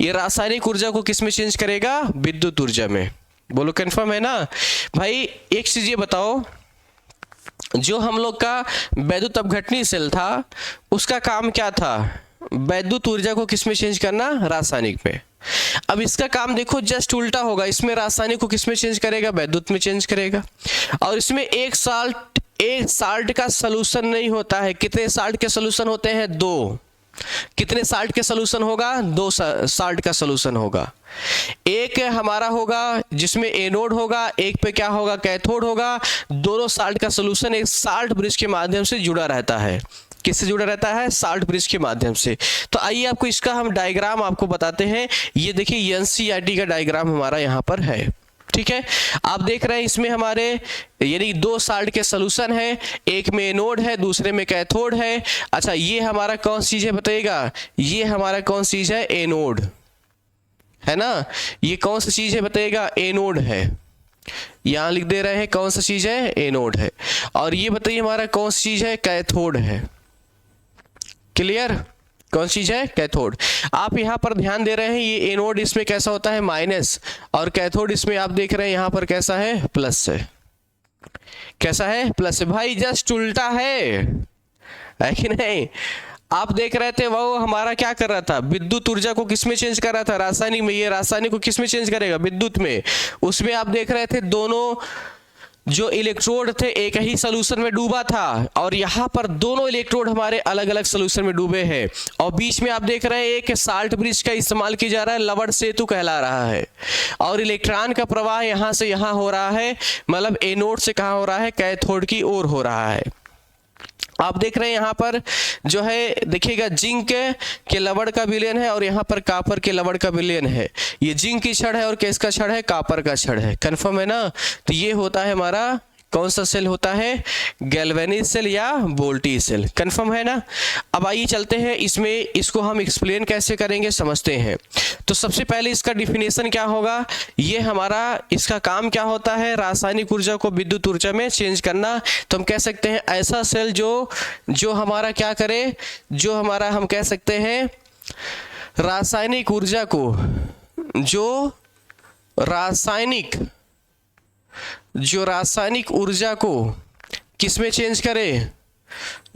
ये रासायनिक ऊर्जा को किस में चेंज करेगा, विद्युत ऊर्जा में। बोलो कंफर्म है ना भाई। एक चीज ये बताओ, जो हम लोग का वैद्युत अपघटनीय सेल था, उसका काम क्या था, वैद्युत ऊर्जा को किस में चेंज करना, रासायनिक में। अब इसका काम देखो जस्ट उल्टा होगा, इसमें रासायनिक को किस में चेंज करेगा, वैद्युत में चेंज करेगा। और इसमें एक साल्ट का सॉल्यूशन नहीं होता है। कितने साल्ट के सॉल्यूशन होते हैं, 2। कितने साल्ट के सॉल्यूशन होगा, 2 साल्ट का सॉल्यूशन होगा। एक हमारा होगा जिसमें एनोड होगा, एक पे क्या होगा, कैथोड होगा। दोनों साल्ट का सॉल्यूशन एक साल्ट ब्रिज के माध्यम से जुड़ा रहता है। किससे जुड़ा रहता है, साल्ट ब्रिज के माध्यम से। तो आइए आपको इसका हम डायग्राम आपको बताते हैं। ये देखिए एनसीईआरटी का डायग्राम हमारा यहाँ पर है, ठीक है। आप देख रहे हैं इसमें हमारे यानी 2 साल्ट के सॉल्यूशन है, एक में एनोड है, दूसरे में कैथोड है। अच्छा, ये हमारा कौन सी चीज है बताइएगा, ये हमारा कौन सी चीज है, एनोड, है ना। ये कौन सी चीज है बताइएगा, एनोड है। यहां लिख दे रहे हैं कौन सी चीज है, एनोड है। और ये बताइए हमारा कौन सी चीज है, कैथोड है। क्लियर, कौन चीज है, कैथोड। आप यहां पर ध्यान दे रहे हैं, ये एनोड इसमें कैसा होता है, माइनस, और कैथोड इसमें आप देख रहे हैं यहां पर कैसा है, प्लस है। कैसा है, प्लस है। भाई जस्ट उल्टा है कि नहीं। आप देख रहे थे वो हमारा क्या कर रहा था, विद्युत ऊर्जा को किस में चेंज कर रहा था, रासायनिक में। ये रासायनिक को किस में चेंज करेगा, विद्युत में। उसमें आप देख रहे थे दोनों जो इलेक्ट्रोड थे एक ही सॉल्यूशन में डूबा था, और यहाँ पर दोनों इलेक्ट्रोड हमारे अलग अलग सॉल्यूशन में डूबे हैं। और बीच में आप देख रहे हैं एक साल्ट ब्रिज का इस्तेमाल किया जा रहा है, लवण सेतु कहला रहा है। और इलेक्ट्रॉन का प्रवाह यहाँ से यहाँ हो रहा है, मतलब एनोड से कहाँ हो रहा है, कैथोड की ओर हो रहा है। आप देख रहे हैं यहाँ पर जो है देखिएगा जिंक के लवण का विलयन है, और यहाँ पर कॉपर के लवण का विलयन है। ये जिंक की छड़ है और किसका छड़ है, कॉपर का छड़ है। कंफर्म है ना। तो ये होता है हमारा कौन सा सेल होता है, गैल्वेनी सेल या बोल्टी सेल। कंफर्म है ना। अब आइए चलते हैं इसमें, इसको हम एक्सप्लेन कैसे करेंगे समझते हैं। तो सबसे पहले इसका डिफिनेशन क्या होगा, ये हमारा इसका काम क्या होता है, रासायनिक ऊर्जा को विद्युत ऊर्जा में चेंज करना। तो हम कह सकते हैं ऐसा सेल जो हमारा क्या करे, जो हमारा हम कह सकते हैं रासायनिक ऊर्जा को, जो रासायनिक ऊर्जा को किस में चेंज करे,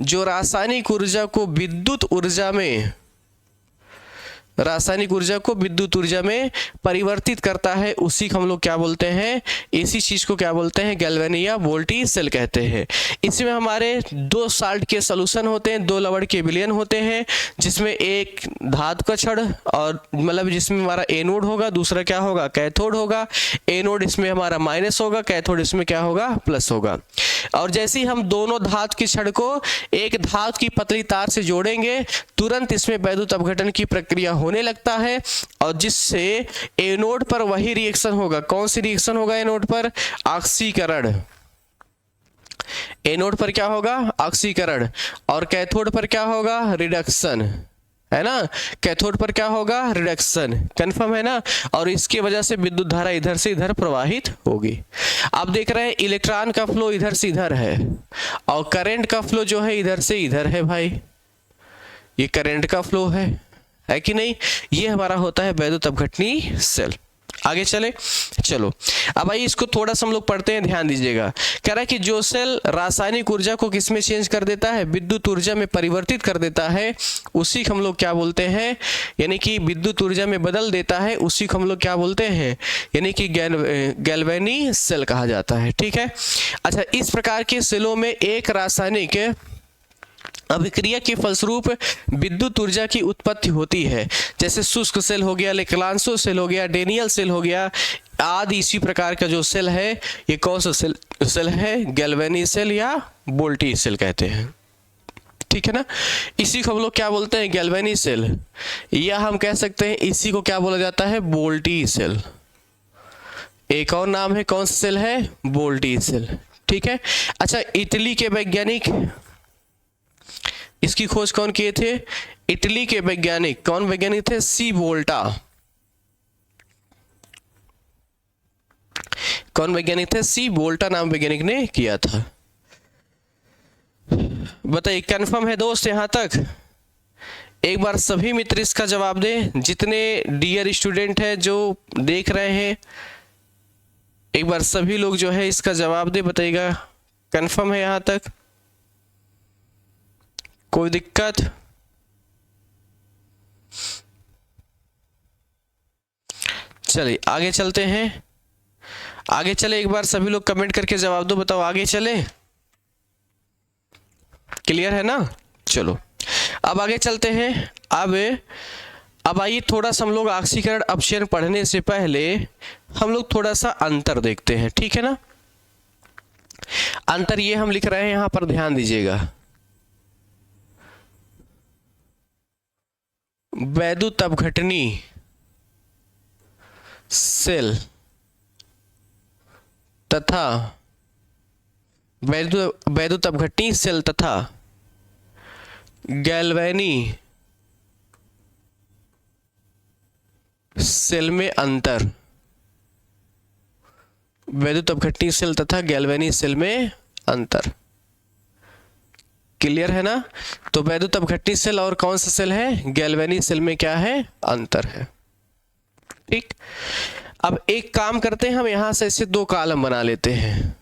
जो रासायनिक ऊर्जा को विद्युत ऊर्जा में, रासायनिक ऊर्जा को विद्युत ऊर्जा में परिवर्तित करता है, उसी को हम लोग क्या बोलते हैं, इसी चीज को क्या बोलते हैं, गैल्वेनी या वोल्टी सेल कहते हैं। इसमें हमारे 2 साल्ट के सॉल्यूशन होते हैं, 2 लवण के विलयन होते हैं, जिसमें एक धातु का छड़ और मतलब जिसमें हमारा एनोड होगा, दूसरा क्या होगा, कैथोड होगा। एनोड इसमें हमारा माइनस होगा, कैथोड इसमें क्या होगा, प्लस होगा। और जैसे ही हम दोनों धातु की छड़ को एक धातु की पतली तार से जोड़ेंगे, तुरंत इसमें वैद्युत अपघटन की प्रक्रिया होने लगता है, और जिससे एनोड पर वही रिएक्शन होगा। कौन सी रिएक्शन होगा एनोड पर, ऑक्सीकरण। एनोड पर क्या होगा, ऑक्सीकरण। और कैथोड पर क्या होगा, रिडक्शन, है ना। कैथोड पर क्या होगा, रिडक्शन। कंफर्म है ना। और इसकी वजह से विद्युत धारा इधर से इधर प्रवाहित होगी। आप देख रहे हैं इलेक्ट्रॉन का फ्लो इधर से इधर है, और करंट का फ्लो जो है इधर से इधर है भाई, ये करंट का फ्लो है कि नहीं। ये हमारा होता है वैद्युत अपघटनी सेल। आगे चले, चलो अब आइए इसको थोड़ा सा हम लोग पढ़ते हैं, ध्यान दीजिएगा। कह रहा है कि जो सेल रासायनिक ऊर्जा को किसमें चेंज कर देता है, विद्युत ऊर्जा में परिवर्तित कर देता है, उसी को हम लोग क्या बोलते हैं, यानी कि विद्युत ऊर्जा में बदल देता है, उसी को हम लोग क्या बोलते हैं, यानी कि गैल्वेनी सेल कहा जाता है। ठीक है। अच्छा, इस प्रकार के सेलों में एक रासायनिक अभिक्रिया के फलस्वरूप विद्युत ऊर्जा की उत्पत्ति होती है। जैसे शुष्क सेल हो गया, लेक्लांसो सेल हो गया, डेनियल सेल हो गया आदि। इसी प्रकार का जो सेल है, ये कौन सा सेल है, गैल्वेनी सेल या वोल्टी सेल कहते हैं। ठीक है ना। इसी को हम लोग क्या बोलते हैं, गैल्वेनी सेल, या हम कह सकते हैं इसी को क्या बोला जाता है, वोल्टी सेल। एक और नाम है, कौन सा सेल है, वोल्टी सेल। ठीक है। अच्छा, इटली के वैज्ञानिक, इसकी खोज कौन किए थे, इटली के वैज्ञानिक। कौन वैज्ञानिक थे, सी वोल्टा। कौन वैज्ञानिक थे, सी वोल्टा नाम वैज्ञानिक ने किया था। बताइए, कंफर्म है दोस्त यहां तक। एक बार सभी मित्र इसका जवाब दें, जितने डियर स्टूडेंट है जो देख रहे हैं, एक बार सभी लोग जो है इसका जवाब दे, बताइएगा कंफर्म है यहां तक, कोई दिक्कत। चलिए आगे चलते हैं, आगे चले, एक बार सभी लोग कमेंट करके जवाब दो, बताओ आगे चले, क्लियर है ना। चलो अब आगे चलते हैं। अब आइए थोड़ा सा हम लोग ऑक्सीकरण अपक्षय पढ़ने से पहले हम लोग थोड़ा सा अंतर देखते हैं। ठीक है ना। अंतर ये हम लिख रहे हैं, यहां पर ध्यान दीजिएगा। वैद्युत अपघटनी सेल तथा वैद्युत अपघटनी सेल तथा गैल्वेनी सेल में अंतर। वैद्युत अपघटनी सेल तथा गैल्वेनी सेल में अंतर, क्लियर है ना। तो वैद्युत अपघटनी सेल और कौन सा सेल है, गैल्वेनी सेल में क्या है, अंतर है। ठीक। अब एक काम करते हैं, हम यहां से ऐसे 2 कॉलम बना लेते हैं।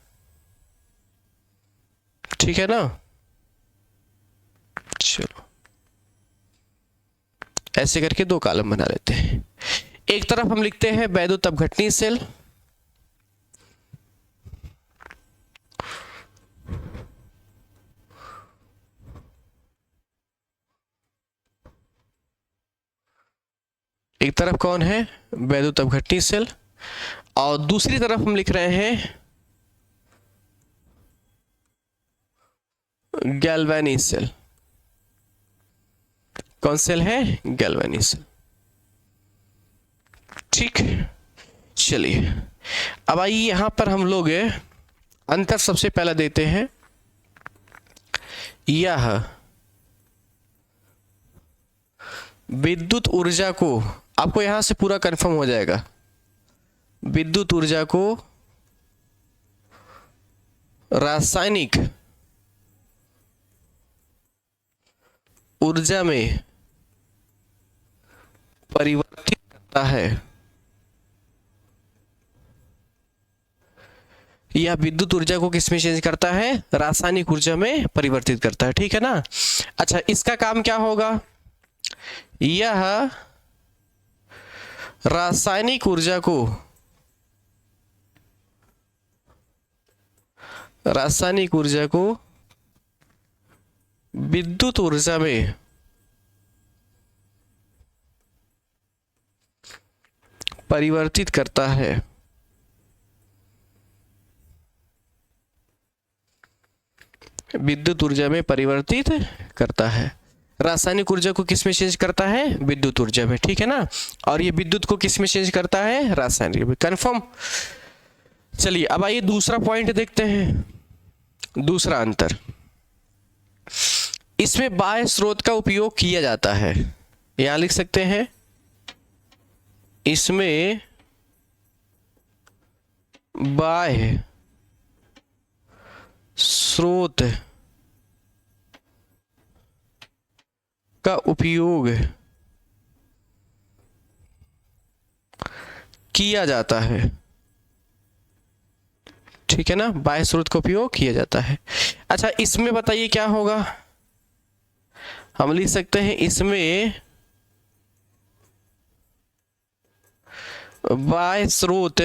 ठीक है ना। चलो ऐसे करके 2 कॉलम बना लेते हैं। एक तरफ हम लिखते हैं वैद्युत अपघटनी सेल, एक तरफ कौन है, वैद्युत अपघटनी सेल, और दूसरी तरफ हम लिख रहे हैं गैल्वेनी सेल। कौन सेल है, गैल्वेनी सेल। ठीक। चलिए अब आइए यहां पर हम लोग अंतर सबसे पहला देते हैं। यह विद्युत ऊर्जा को, आपको यहां से पूरा कंफर्म हो जाएगा, विद्युत ऊर्जा को रासायनिक ऊर्जा में परिवर्तित करता है। यह विद्युत ऊर्जा को किसमें चेंज करता है, रासायनिक ऊर्जा में परिवर्तित करता है। ठीक है ना। अच्छा, इसका काम क्या होगा, यह रासायनिक ऊर्जा को विद्युत ऊर्जा में परिवर्तित करता है। विद्युत ऊर्जा में परिवर्तित करता है। रासायनिक ऊर्जा को किस में चेंज करता है? विद्युत ऊर्जा में, ठीक है ना। और ये विद्युत को किस में चेंज करता है? रासायनिक में। कंफर्म। चलिए अब आइए दूसरा पॉइंट देखते हैं, दूसरा अंतर। इसमें बाह्य स्रोत का उपयोग किया जाता है। यहां लिख सकते हैं, इसमें बाह्य स्रोत का उपयोग किया जाता है, ठीक है ना। बाह्य स्रोत का उपयोग किया जाता है। अच्छा, इसमें बताइए क्या होगा? हम लिख सकते हैं, इसमें बाह्य स्रोत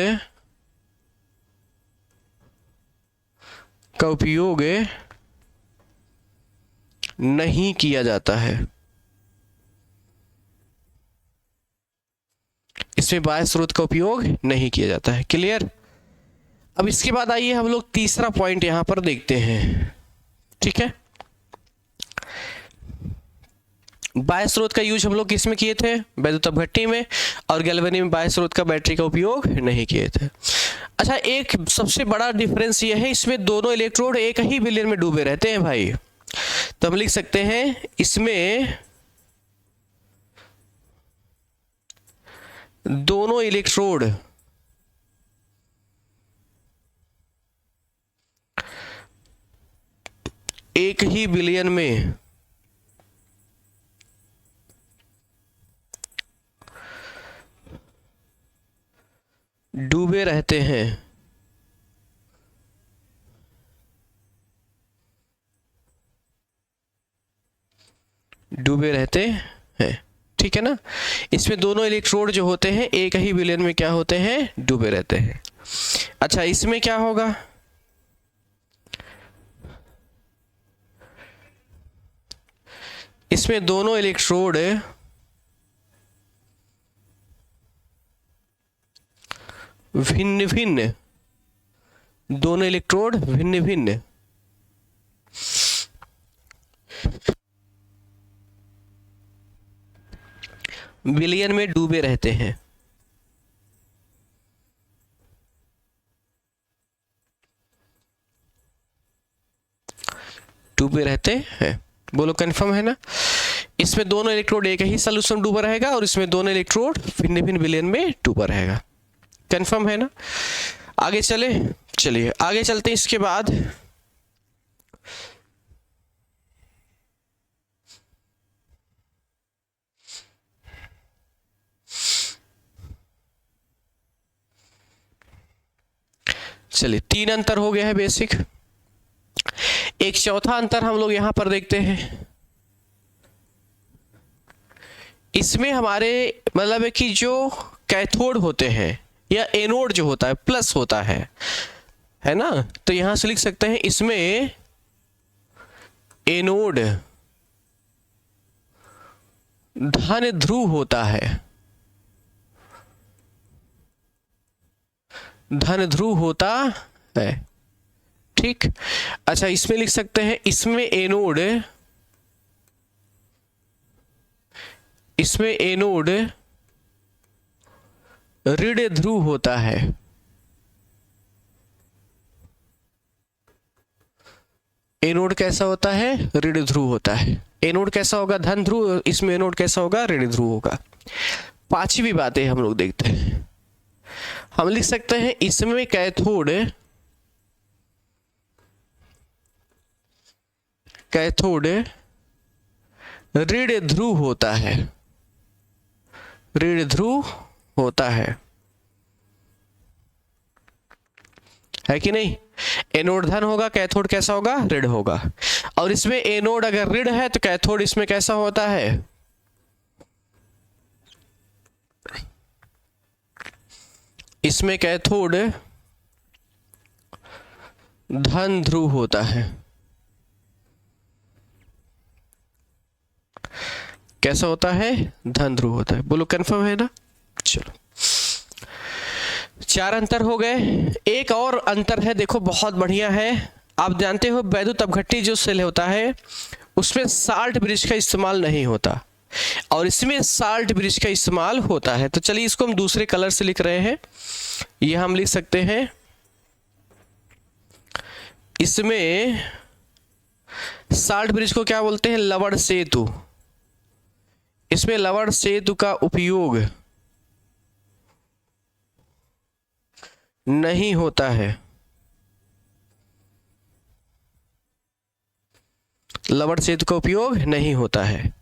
का उपयोग नहीं किया जाता है। इसमें बाह्य स्रोत का उपयोग नहीं किया जाता है। क्लियर। अब इसके बाद आइए हम लोग तीसरा पॉइंट यहां पर देखते हैं, ठीक है। बाह्य स्रोत का यूज हम लोग किस में किए थे? वैद्युत अपघट्टी में। और गैल्वेनी में बाह्य स्रोत का बैटरी का उपयोग नहीं किए थे। अच्छा, एक सबसे बड़ा डिफरेंस ये है, इसमें दोनों इलेक्ट्रोड एक ही विलयन में डूबे रहते हैं भाई। तो हम लिख सकते हैं, इसमें दोनों इलेक्ट्रोड एक ही विलयन में डूबे रहते हैं। डूबे रहते हैं, ठीक है ना। इसमें दोनों इलेक्ट्रोड जो होते हैं एक ही विलयन में क्या होते हैं? डूबे रहते हैं। अच्छा, इसमें क्या होगा? इसमें दोनों इलेक्ट्रोड भिन्न भिन्न, दोनों इलेक्ट्रोड भिन्न भिन्न विलयन में डूबे रहते हैं। डूबे रहते हैं, बोलो कंफर्म है ना। इसमें दोनों इलेक्ट्रोड एक ही सॉल्यूशन डूबा रहेगा और इसमें दोनों इलेक्ट्रोड भिन्न भिन्न विलयन में डूबा रहेगा। कंफर्म है ना। आगे चलिए आगे चलते हैं। इसके बाद चलिए, 3 अंतर हो गया है बेसिक। एक चौथा अंतर हम लोग यहां पर देखते हैं। इसमें हमारे मतलब है कि जो कैथोड होते हैं या एनोड जो होता है प्लस होता है ना। तो यहां से लिख सकते हैं, इसमें एनोड धन ध्रुव होता है। धन ध्रुव होता है, ठीक। अच्छा, इसमें लिख सकते हैं, इसमें एनोड ऋण ध्रुव होता है। एनोड कैसा होता है? ऋण ध्रुव होता है। एनोड कैसा होगा? धन ध्रुव। इसमें एनोड कैसा होगा? ऋण ध्रुव होगा। 5वीं बातें हम लोग देखते हैं। हम लिख सकते हैं, इसमें कैथोड ऋण ध्रुव होता है। ऋण ध्रुव होता है कि नहीं। एनोड धन होगा, कैथोड कैसा होगा? ऋण होगा। और इसमें एनोड अगर ऋण है तो कैथोड इसमें कैसा होता है? इसमें कैथोड धन ध्रुव होता है। कैसा होता है? धन ध्रुव होता है। बोलो कंफर्म है ना? चलो, 4 अंतर हो गए। एक और अंतर है, देखो बहुत बढ़िया है। आप जानते हो वैद्युत अपघट्टी जो सेल होता है उसमें साल्ट ब्रिज का इस्तेमाल नहीं होता और इसमें साल्ट ब्रिज का इस्तेमाल होता है। तो चलिए इसको हम दूसरे कलर से लिख रहे हैं। ये हम लिख सकते हैं, इसमें साल्ट ब्रिज को क्या बोलते हैं? लवण सेतु। इसमें लवण सेतु का उपयोग नहीं होता है। लवण सेतु का उपयोग नहीं होता है।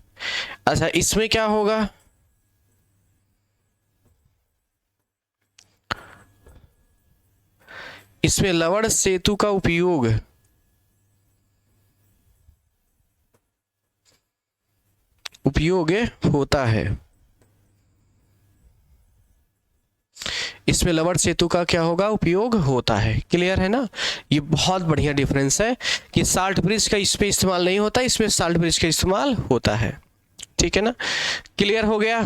अच्छा, इसमें क्या होगा? इसमें लवण सेतु का उपयोग होता है। इसमें लवण सेतु का क्या होगा? उपयोग होता है। क्लियर है ना? ये बहुत बढ़िया डिफरेंस है कि साल्ट ब्रिज का इसमें इस्तेमाल नहीं होता, इसमें साल्ट ब्रिज का इस्तेमाल होता है। ठीक है ना? क्लियर हो गया?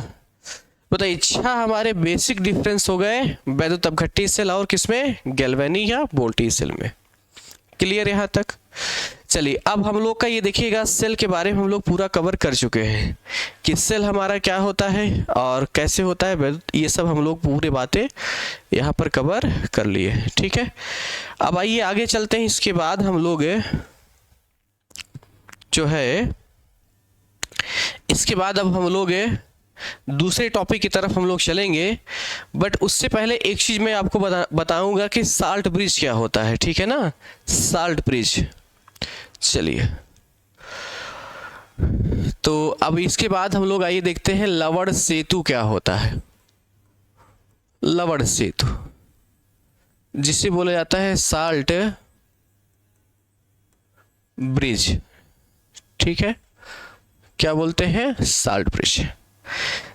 बताइए, अच्छा हमारे बेसिक डिफरेंस हो गए वैद्युत अपघट्टी सेल और किसमें? गैल्वेनी या वोल्टेज सेल में। क्लियर यहाँ तक? चलिए, अब हम लोग का ये देखिएगा, सेल के बारे में हम लोग पूरा कवर कर चुके हैं कि सेल हमारा क्या होता है और कैसे होता है। ये सब हम लोग पूरी बातें यहाँ पर कवर कर लिए। ठीक है, अब आइए आगे चलते हैं। इसके बाद हम लोग जो है, इसके बाद अब हम लोग दूसरे टॉपिक की तरफ हम लोग चलेंगे। बट उससे पहले एक चीज मैं आपको बताऊंगा कि साल्ट ब्रिज क्या होता है। ठीक है ना? Salt bridge. चलिए, तो अब इसके बाद हम लोग आइए देखते हैं लवण सेतु क्या होता है। लवण सेतु जिसे बोला जाता है साल्ट ब्रिज। ठीक है, क्या बोलते हैं? Salt bridge.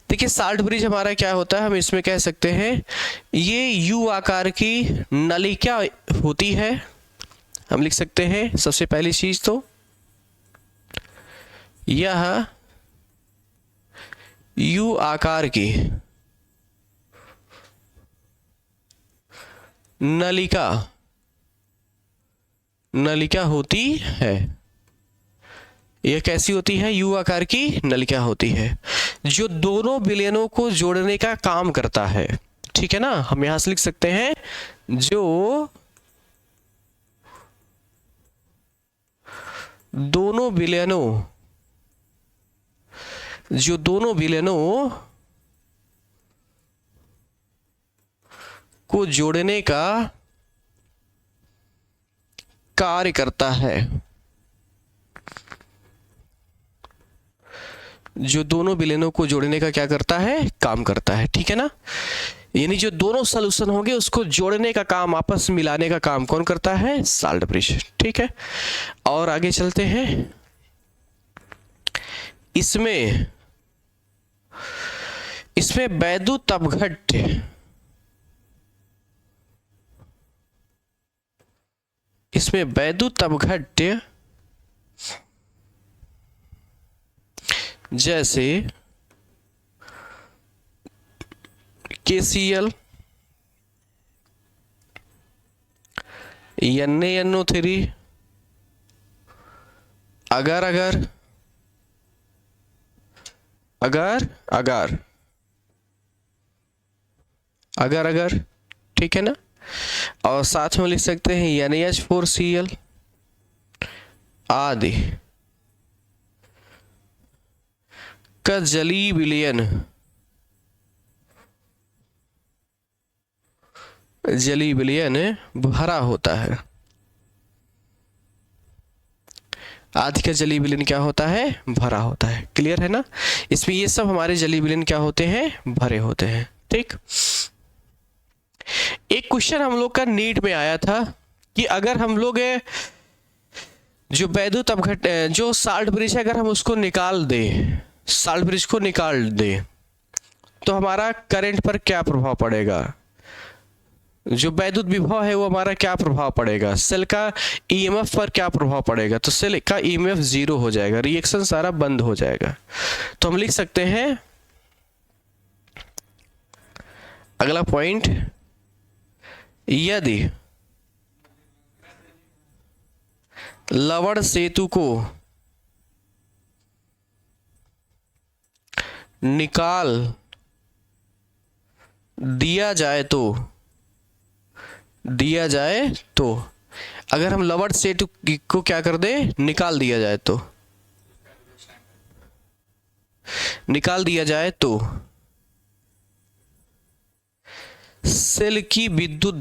देखिए, साल्ट ब्रिज हमारा क्या होता है, हम इसमें कह सकते हैं ये यू आकार की नलिका होती है। हम लिख सकते हैं सबसे पहली चीज तो यह यू आकार की नलिका होती है। यह कैसी होती है? यू आकार की नलिका होती है जो दोनों विलयनों को जोड़ने का काम करता है। ठीक है ना? हम यहां से लिख सकते हैं जो दोनों विलयनों को जोड़ने का कार्य करता है। जो दोनों विलयनों को जोड़ने का क्या करता है? काम करता है। ठीक है ना? यानी जो दोनों सॉल्यूशन होंगे उसको जोड़ने का काम, आपस में मिलाने का काम कौन करता है? Salt bridge. ठीक है, और आगे चलते हैं। इसमें वैद्युत अपघट्य जैसे KCl, NaNO3, अगर ठीक है ना? और साथ में लिख सकते हैं NaH4Cl आदि का जलीय विलयन भरा होता है। आदि का जलीय विलयन क्या होता है? भरा होता है। क्लियर है ना? इसमें ये सब हमारे जलीय विलयन क्या होते हैं? भरे होते हैं। ठीक, एक क्वेश्चन हम लोग का नीट में आया था कि अगर हम लोग जो वैद्युत अपघट्य जो साल्ट ब्रिज है, अगर हम उसको निकाल दें, साल्ट ब्रिज को निकाल दें, तो हमारा करंट पर क्या प्रभाव पड़ेगा? जो वैद्युत विभव है वो हमारा क्या प्रभाव पड़ेगा, सेल का ईएमएफ पर क्या प्रभाव पड़ेगा, तो सेल का ईएमएफ 0 हो जाएगा, रिएक्शन सारा बंद हो जाएगा। तो हम लिख सकते हैं अगला पॉइंट, यदि लवण सेतु को निकाल दिया जाए तो अगर हम लवण सेतु को क्या कर दें, निकाल दिया जाए तो सेल की विद्युत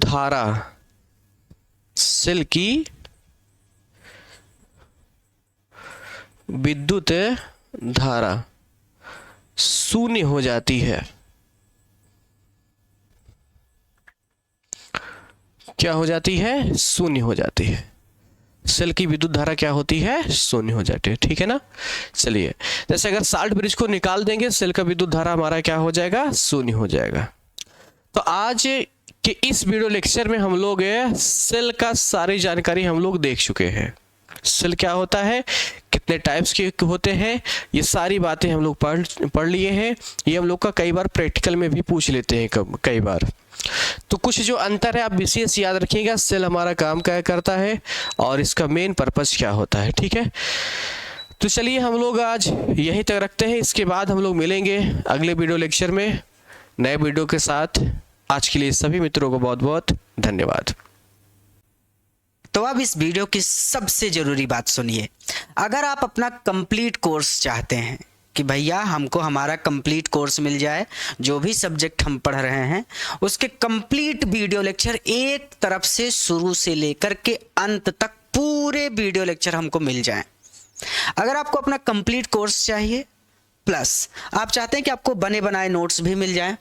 धारा शून्य हो जाती है। क्या हो जाती है, शून्य हो जाती है। सेल की विद्युत धारा क्या होती है, शून्य हो जाती है, ठीक है ना। चलिए, जैसे अगर साल्ट ब्रिज को निकाल देंगे, सेल का विद्युत धारा हमारा क्या हो जाएगा, शून्य हो जाएगा। तो आज के इस वीडियो लेक्चर में हम लोग सेल का सारी जानकारी हम लोग देख चुके हैं। सेल क्या होता है, कितने टाइप्स के होते हैं, ये सारी बातें हम लोग पढ़ लिए हैं। ये हम लोग का कई बार प्रैक्टिकल में भी पूछ लेते हैं कई बार। तो कुछ जो अंतर है आप विशेष याद रखिएगा, सेल हमारा काम क्या करता है और इसका मेन पर्पस क्या होता है, ठीक है। तो चलिए हम लोग आज यहीं तक रखते हैं, इसके बाद हम लोग मिलेंगे अगले वीडियो लेक्चर में नए वीडियो के साथ। आज के लिए सभी मित्रों को बहुत बहुत धन्यवाद। तो अब इस वीडियो की सबसे ज़रूरी बात सुनिए। अगर आप अपना कंप्लीट कोर्स चाहते हैं कि भैया हमको हमारा कंप्लीट कोर्स मिल जाए, जो भी सब्जेक्ट हम पढ़ रहे हैं उसके कंप्लीट वीडियो लेक्चर एक तरफ से शुरू से लेकर के अंत तक पूरे वीडियो लेक्चर हमको मिल जाएं। अगर आपको अपना कंप्लीट कोर्स चाहिए प्लस आप चाहते हैं कि आपको बने बनाए नोट्स भी मिल जाएं,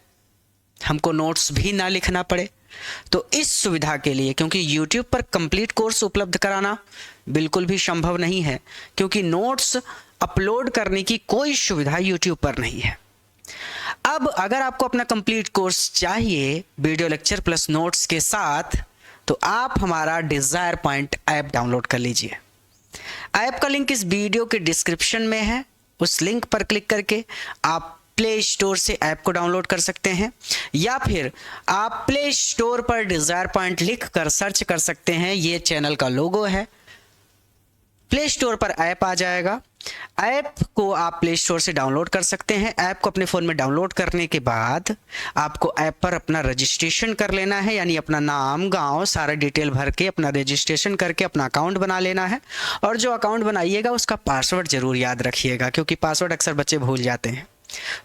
हमको नोट्स भी ना लिखना पड़े, तो इस सुविधा के लिए, क्योंकि YouTube पर कंप्लीट कोर्स उपलब्ध कराना बिल्कुल भी संभव नहीं है, क्योंकि नोट्स अपलोड करने की कोई सुविधा YouTube पर नहीं है। अब अगर आपको अपना कंप्लीट कोर्स चाहिए वीडियो लेक्चर प्लस नोट्स के साथ, तो आप हमारा डिजायर पॉइंट ऐप डाउनलोड कर लीजिए। ऐप का लिंक इस वीडियो के डिस्क्रिप्शन में है, उस लिंक पर क्लिक करके आप प्ले स्टोर से ऐप को डाउनलोड कर सकते हैं, या फिर आप प्ले स्टोर पर डिजायर पॉइंट लिख कर सर्च कर सकते हैं। ये चैनल का लोगो है, प्ले स्टोर पर ऐप आ जाएगा। ऐप को आप प्ले स्टोर से डाउनलोड कर सकते हैं। ऐप को अपने फ़ोन में डाउनलोड करने के बाद आपको ऐप पर अपना रजिस्ट्रेशन कर लेना है, यानी अपना नाम, गांव, सारा डिटेल भर के अपना रजिस्ट्रेशन करके अपना अकाउंट बना लेना है। और जो अकाउंट बनाइएगा उसका पासवर्ड ज़रूर याद रखिएगा, क्योंकि पासवर्ड अक्सर बच्चे भूल जाते हैं।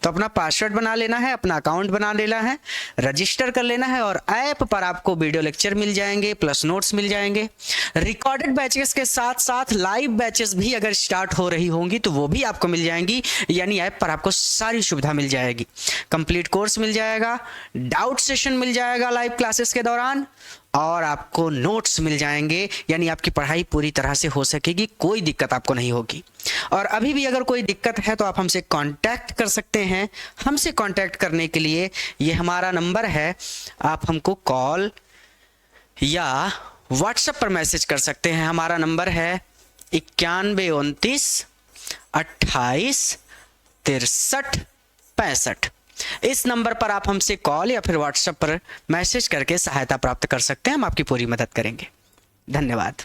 तो अपना पासवर्ड बना लेना है, अपना अकाउंट बना लेना है, रजिस्टर कर लेना है, और ऐप पर आपको वीडियो लेक्चर मिल जाएंगे प्लस नोट्स मिल जाएंगे। रिकॉर्डेड बैचेस के साथ साथ लाइव बैचेस भी अगर स्टार्ट हो रही होंगी तो वो भी आपको मिल जाएंगी, यानी ऐप पर आपको सारी सुविधा मिल जाएगी। कंप्लीट कोर्स मिल जाएगा, डाउट सेशन मिल जाएगा लाइव क्लासेस के दौरान, और आपको नोट्स मिल जाएंगे, यानी आपकी पढ़ाई पूरी तरह से हो सकेगी, कोई दिक्कत आपको नहीं होगी। और अभी भी अगर कोई दिक्कत है तो आप हमसे कांटेक्ट कर सकते हैं। हमसे कांटेक्ट करने के लिए ये हमारा नंबर है, आप हमको कॉल या व्हाट्सएप पर मैसेज कर सकते हैं। हमारा नंबर है 9129 28 63 65। इस नंबर पर आप हमसे कॉल या फिर व्हाट्सएप पर मैसेज करके सहायता प्राप्त कर सकते हैं, हम आपकी पूरी मदद करेंगे। धन्यवाद।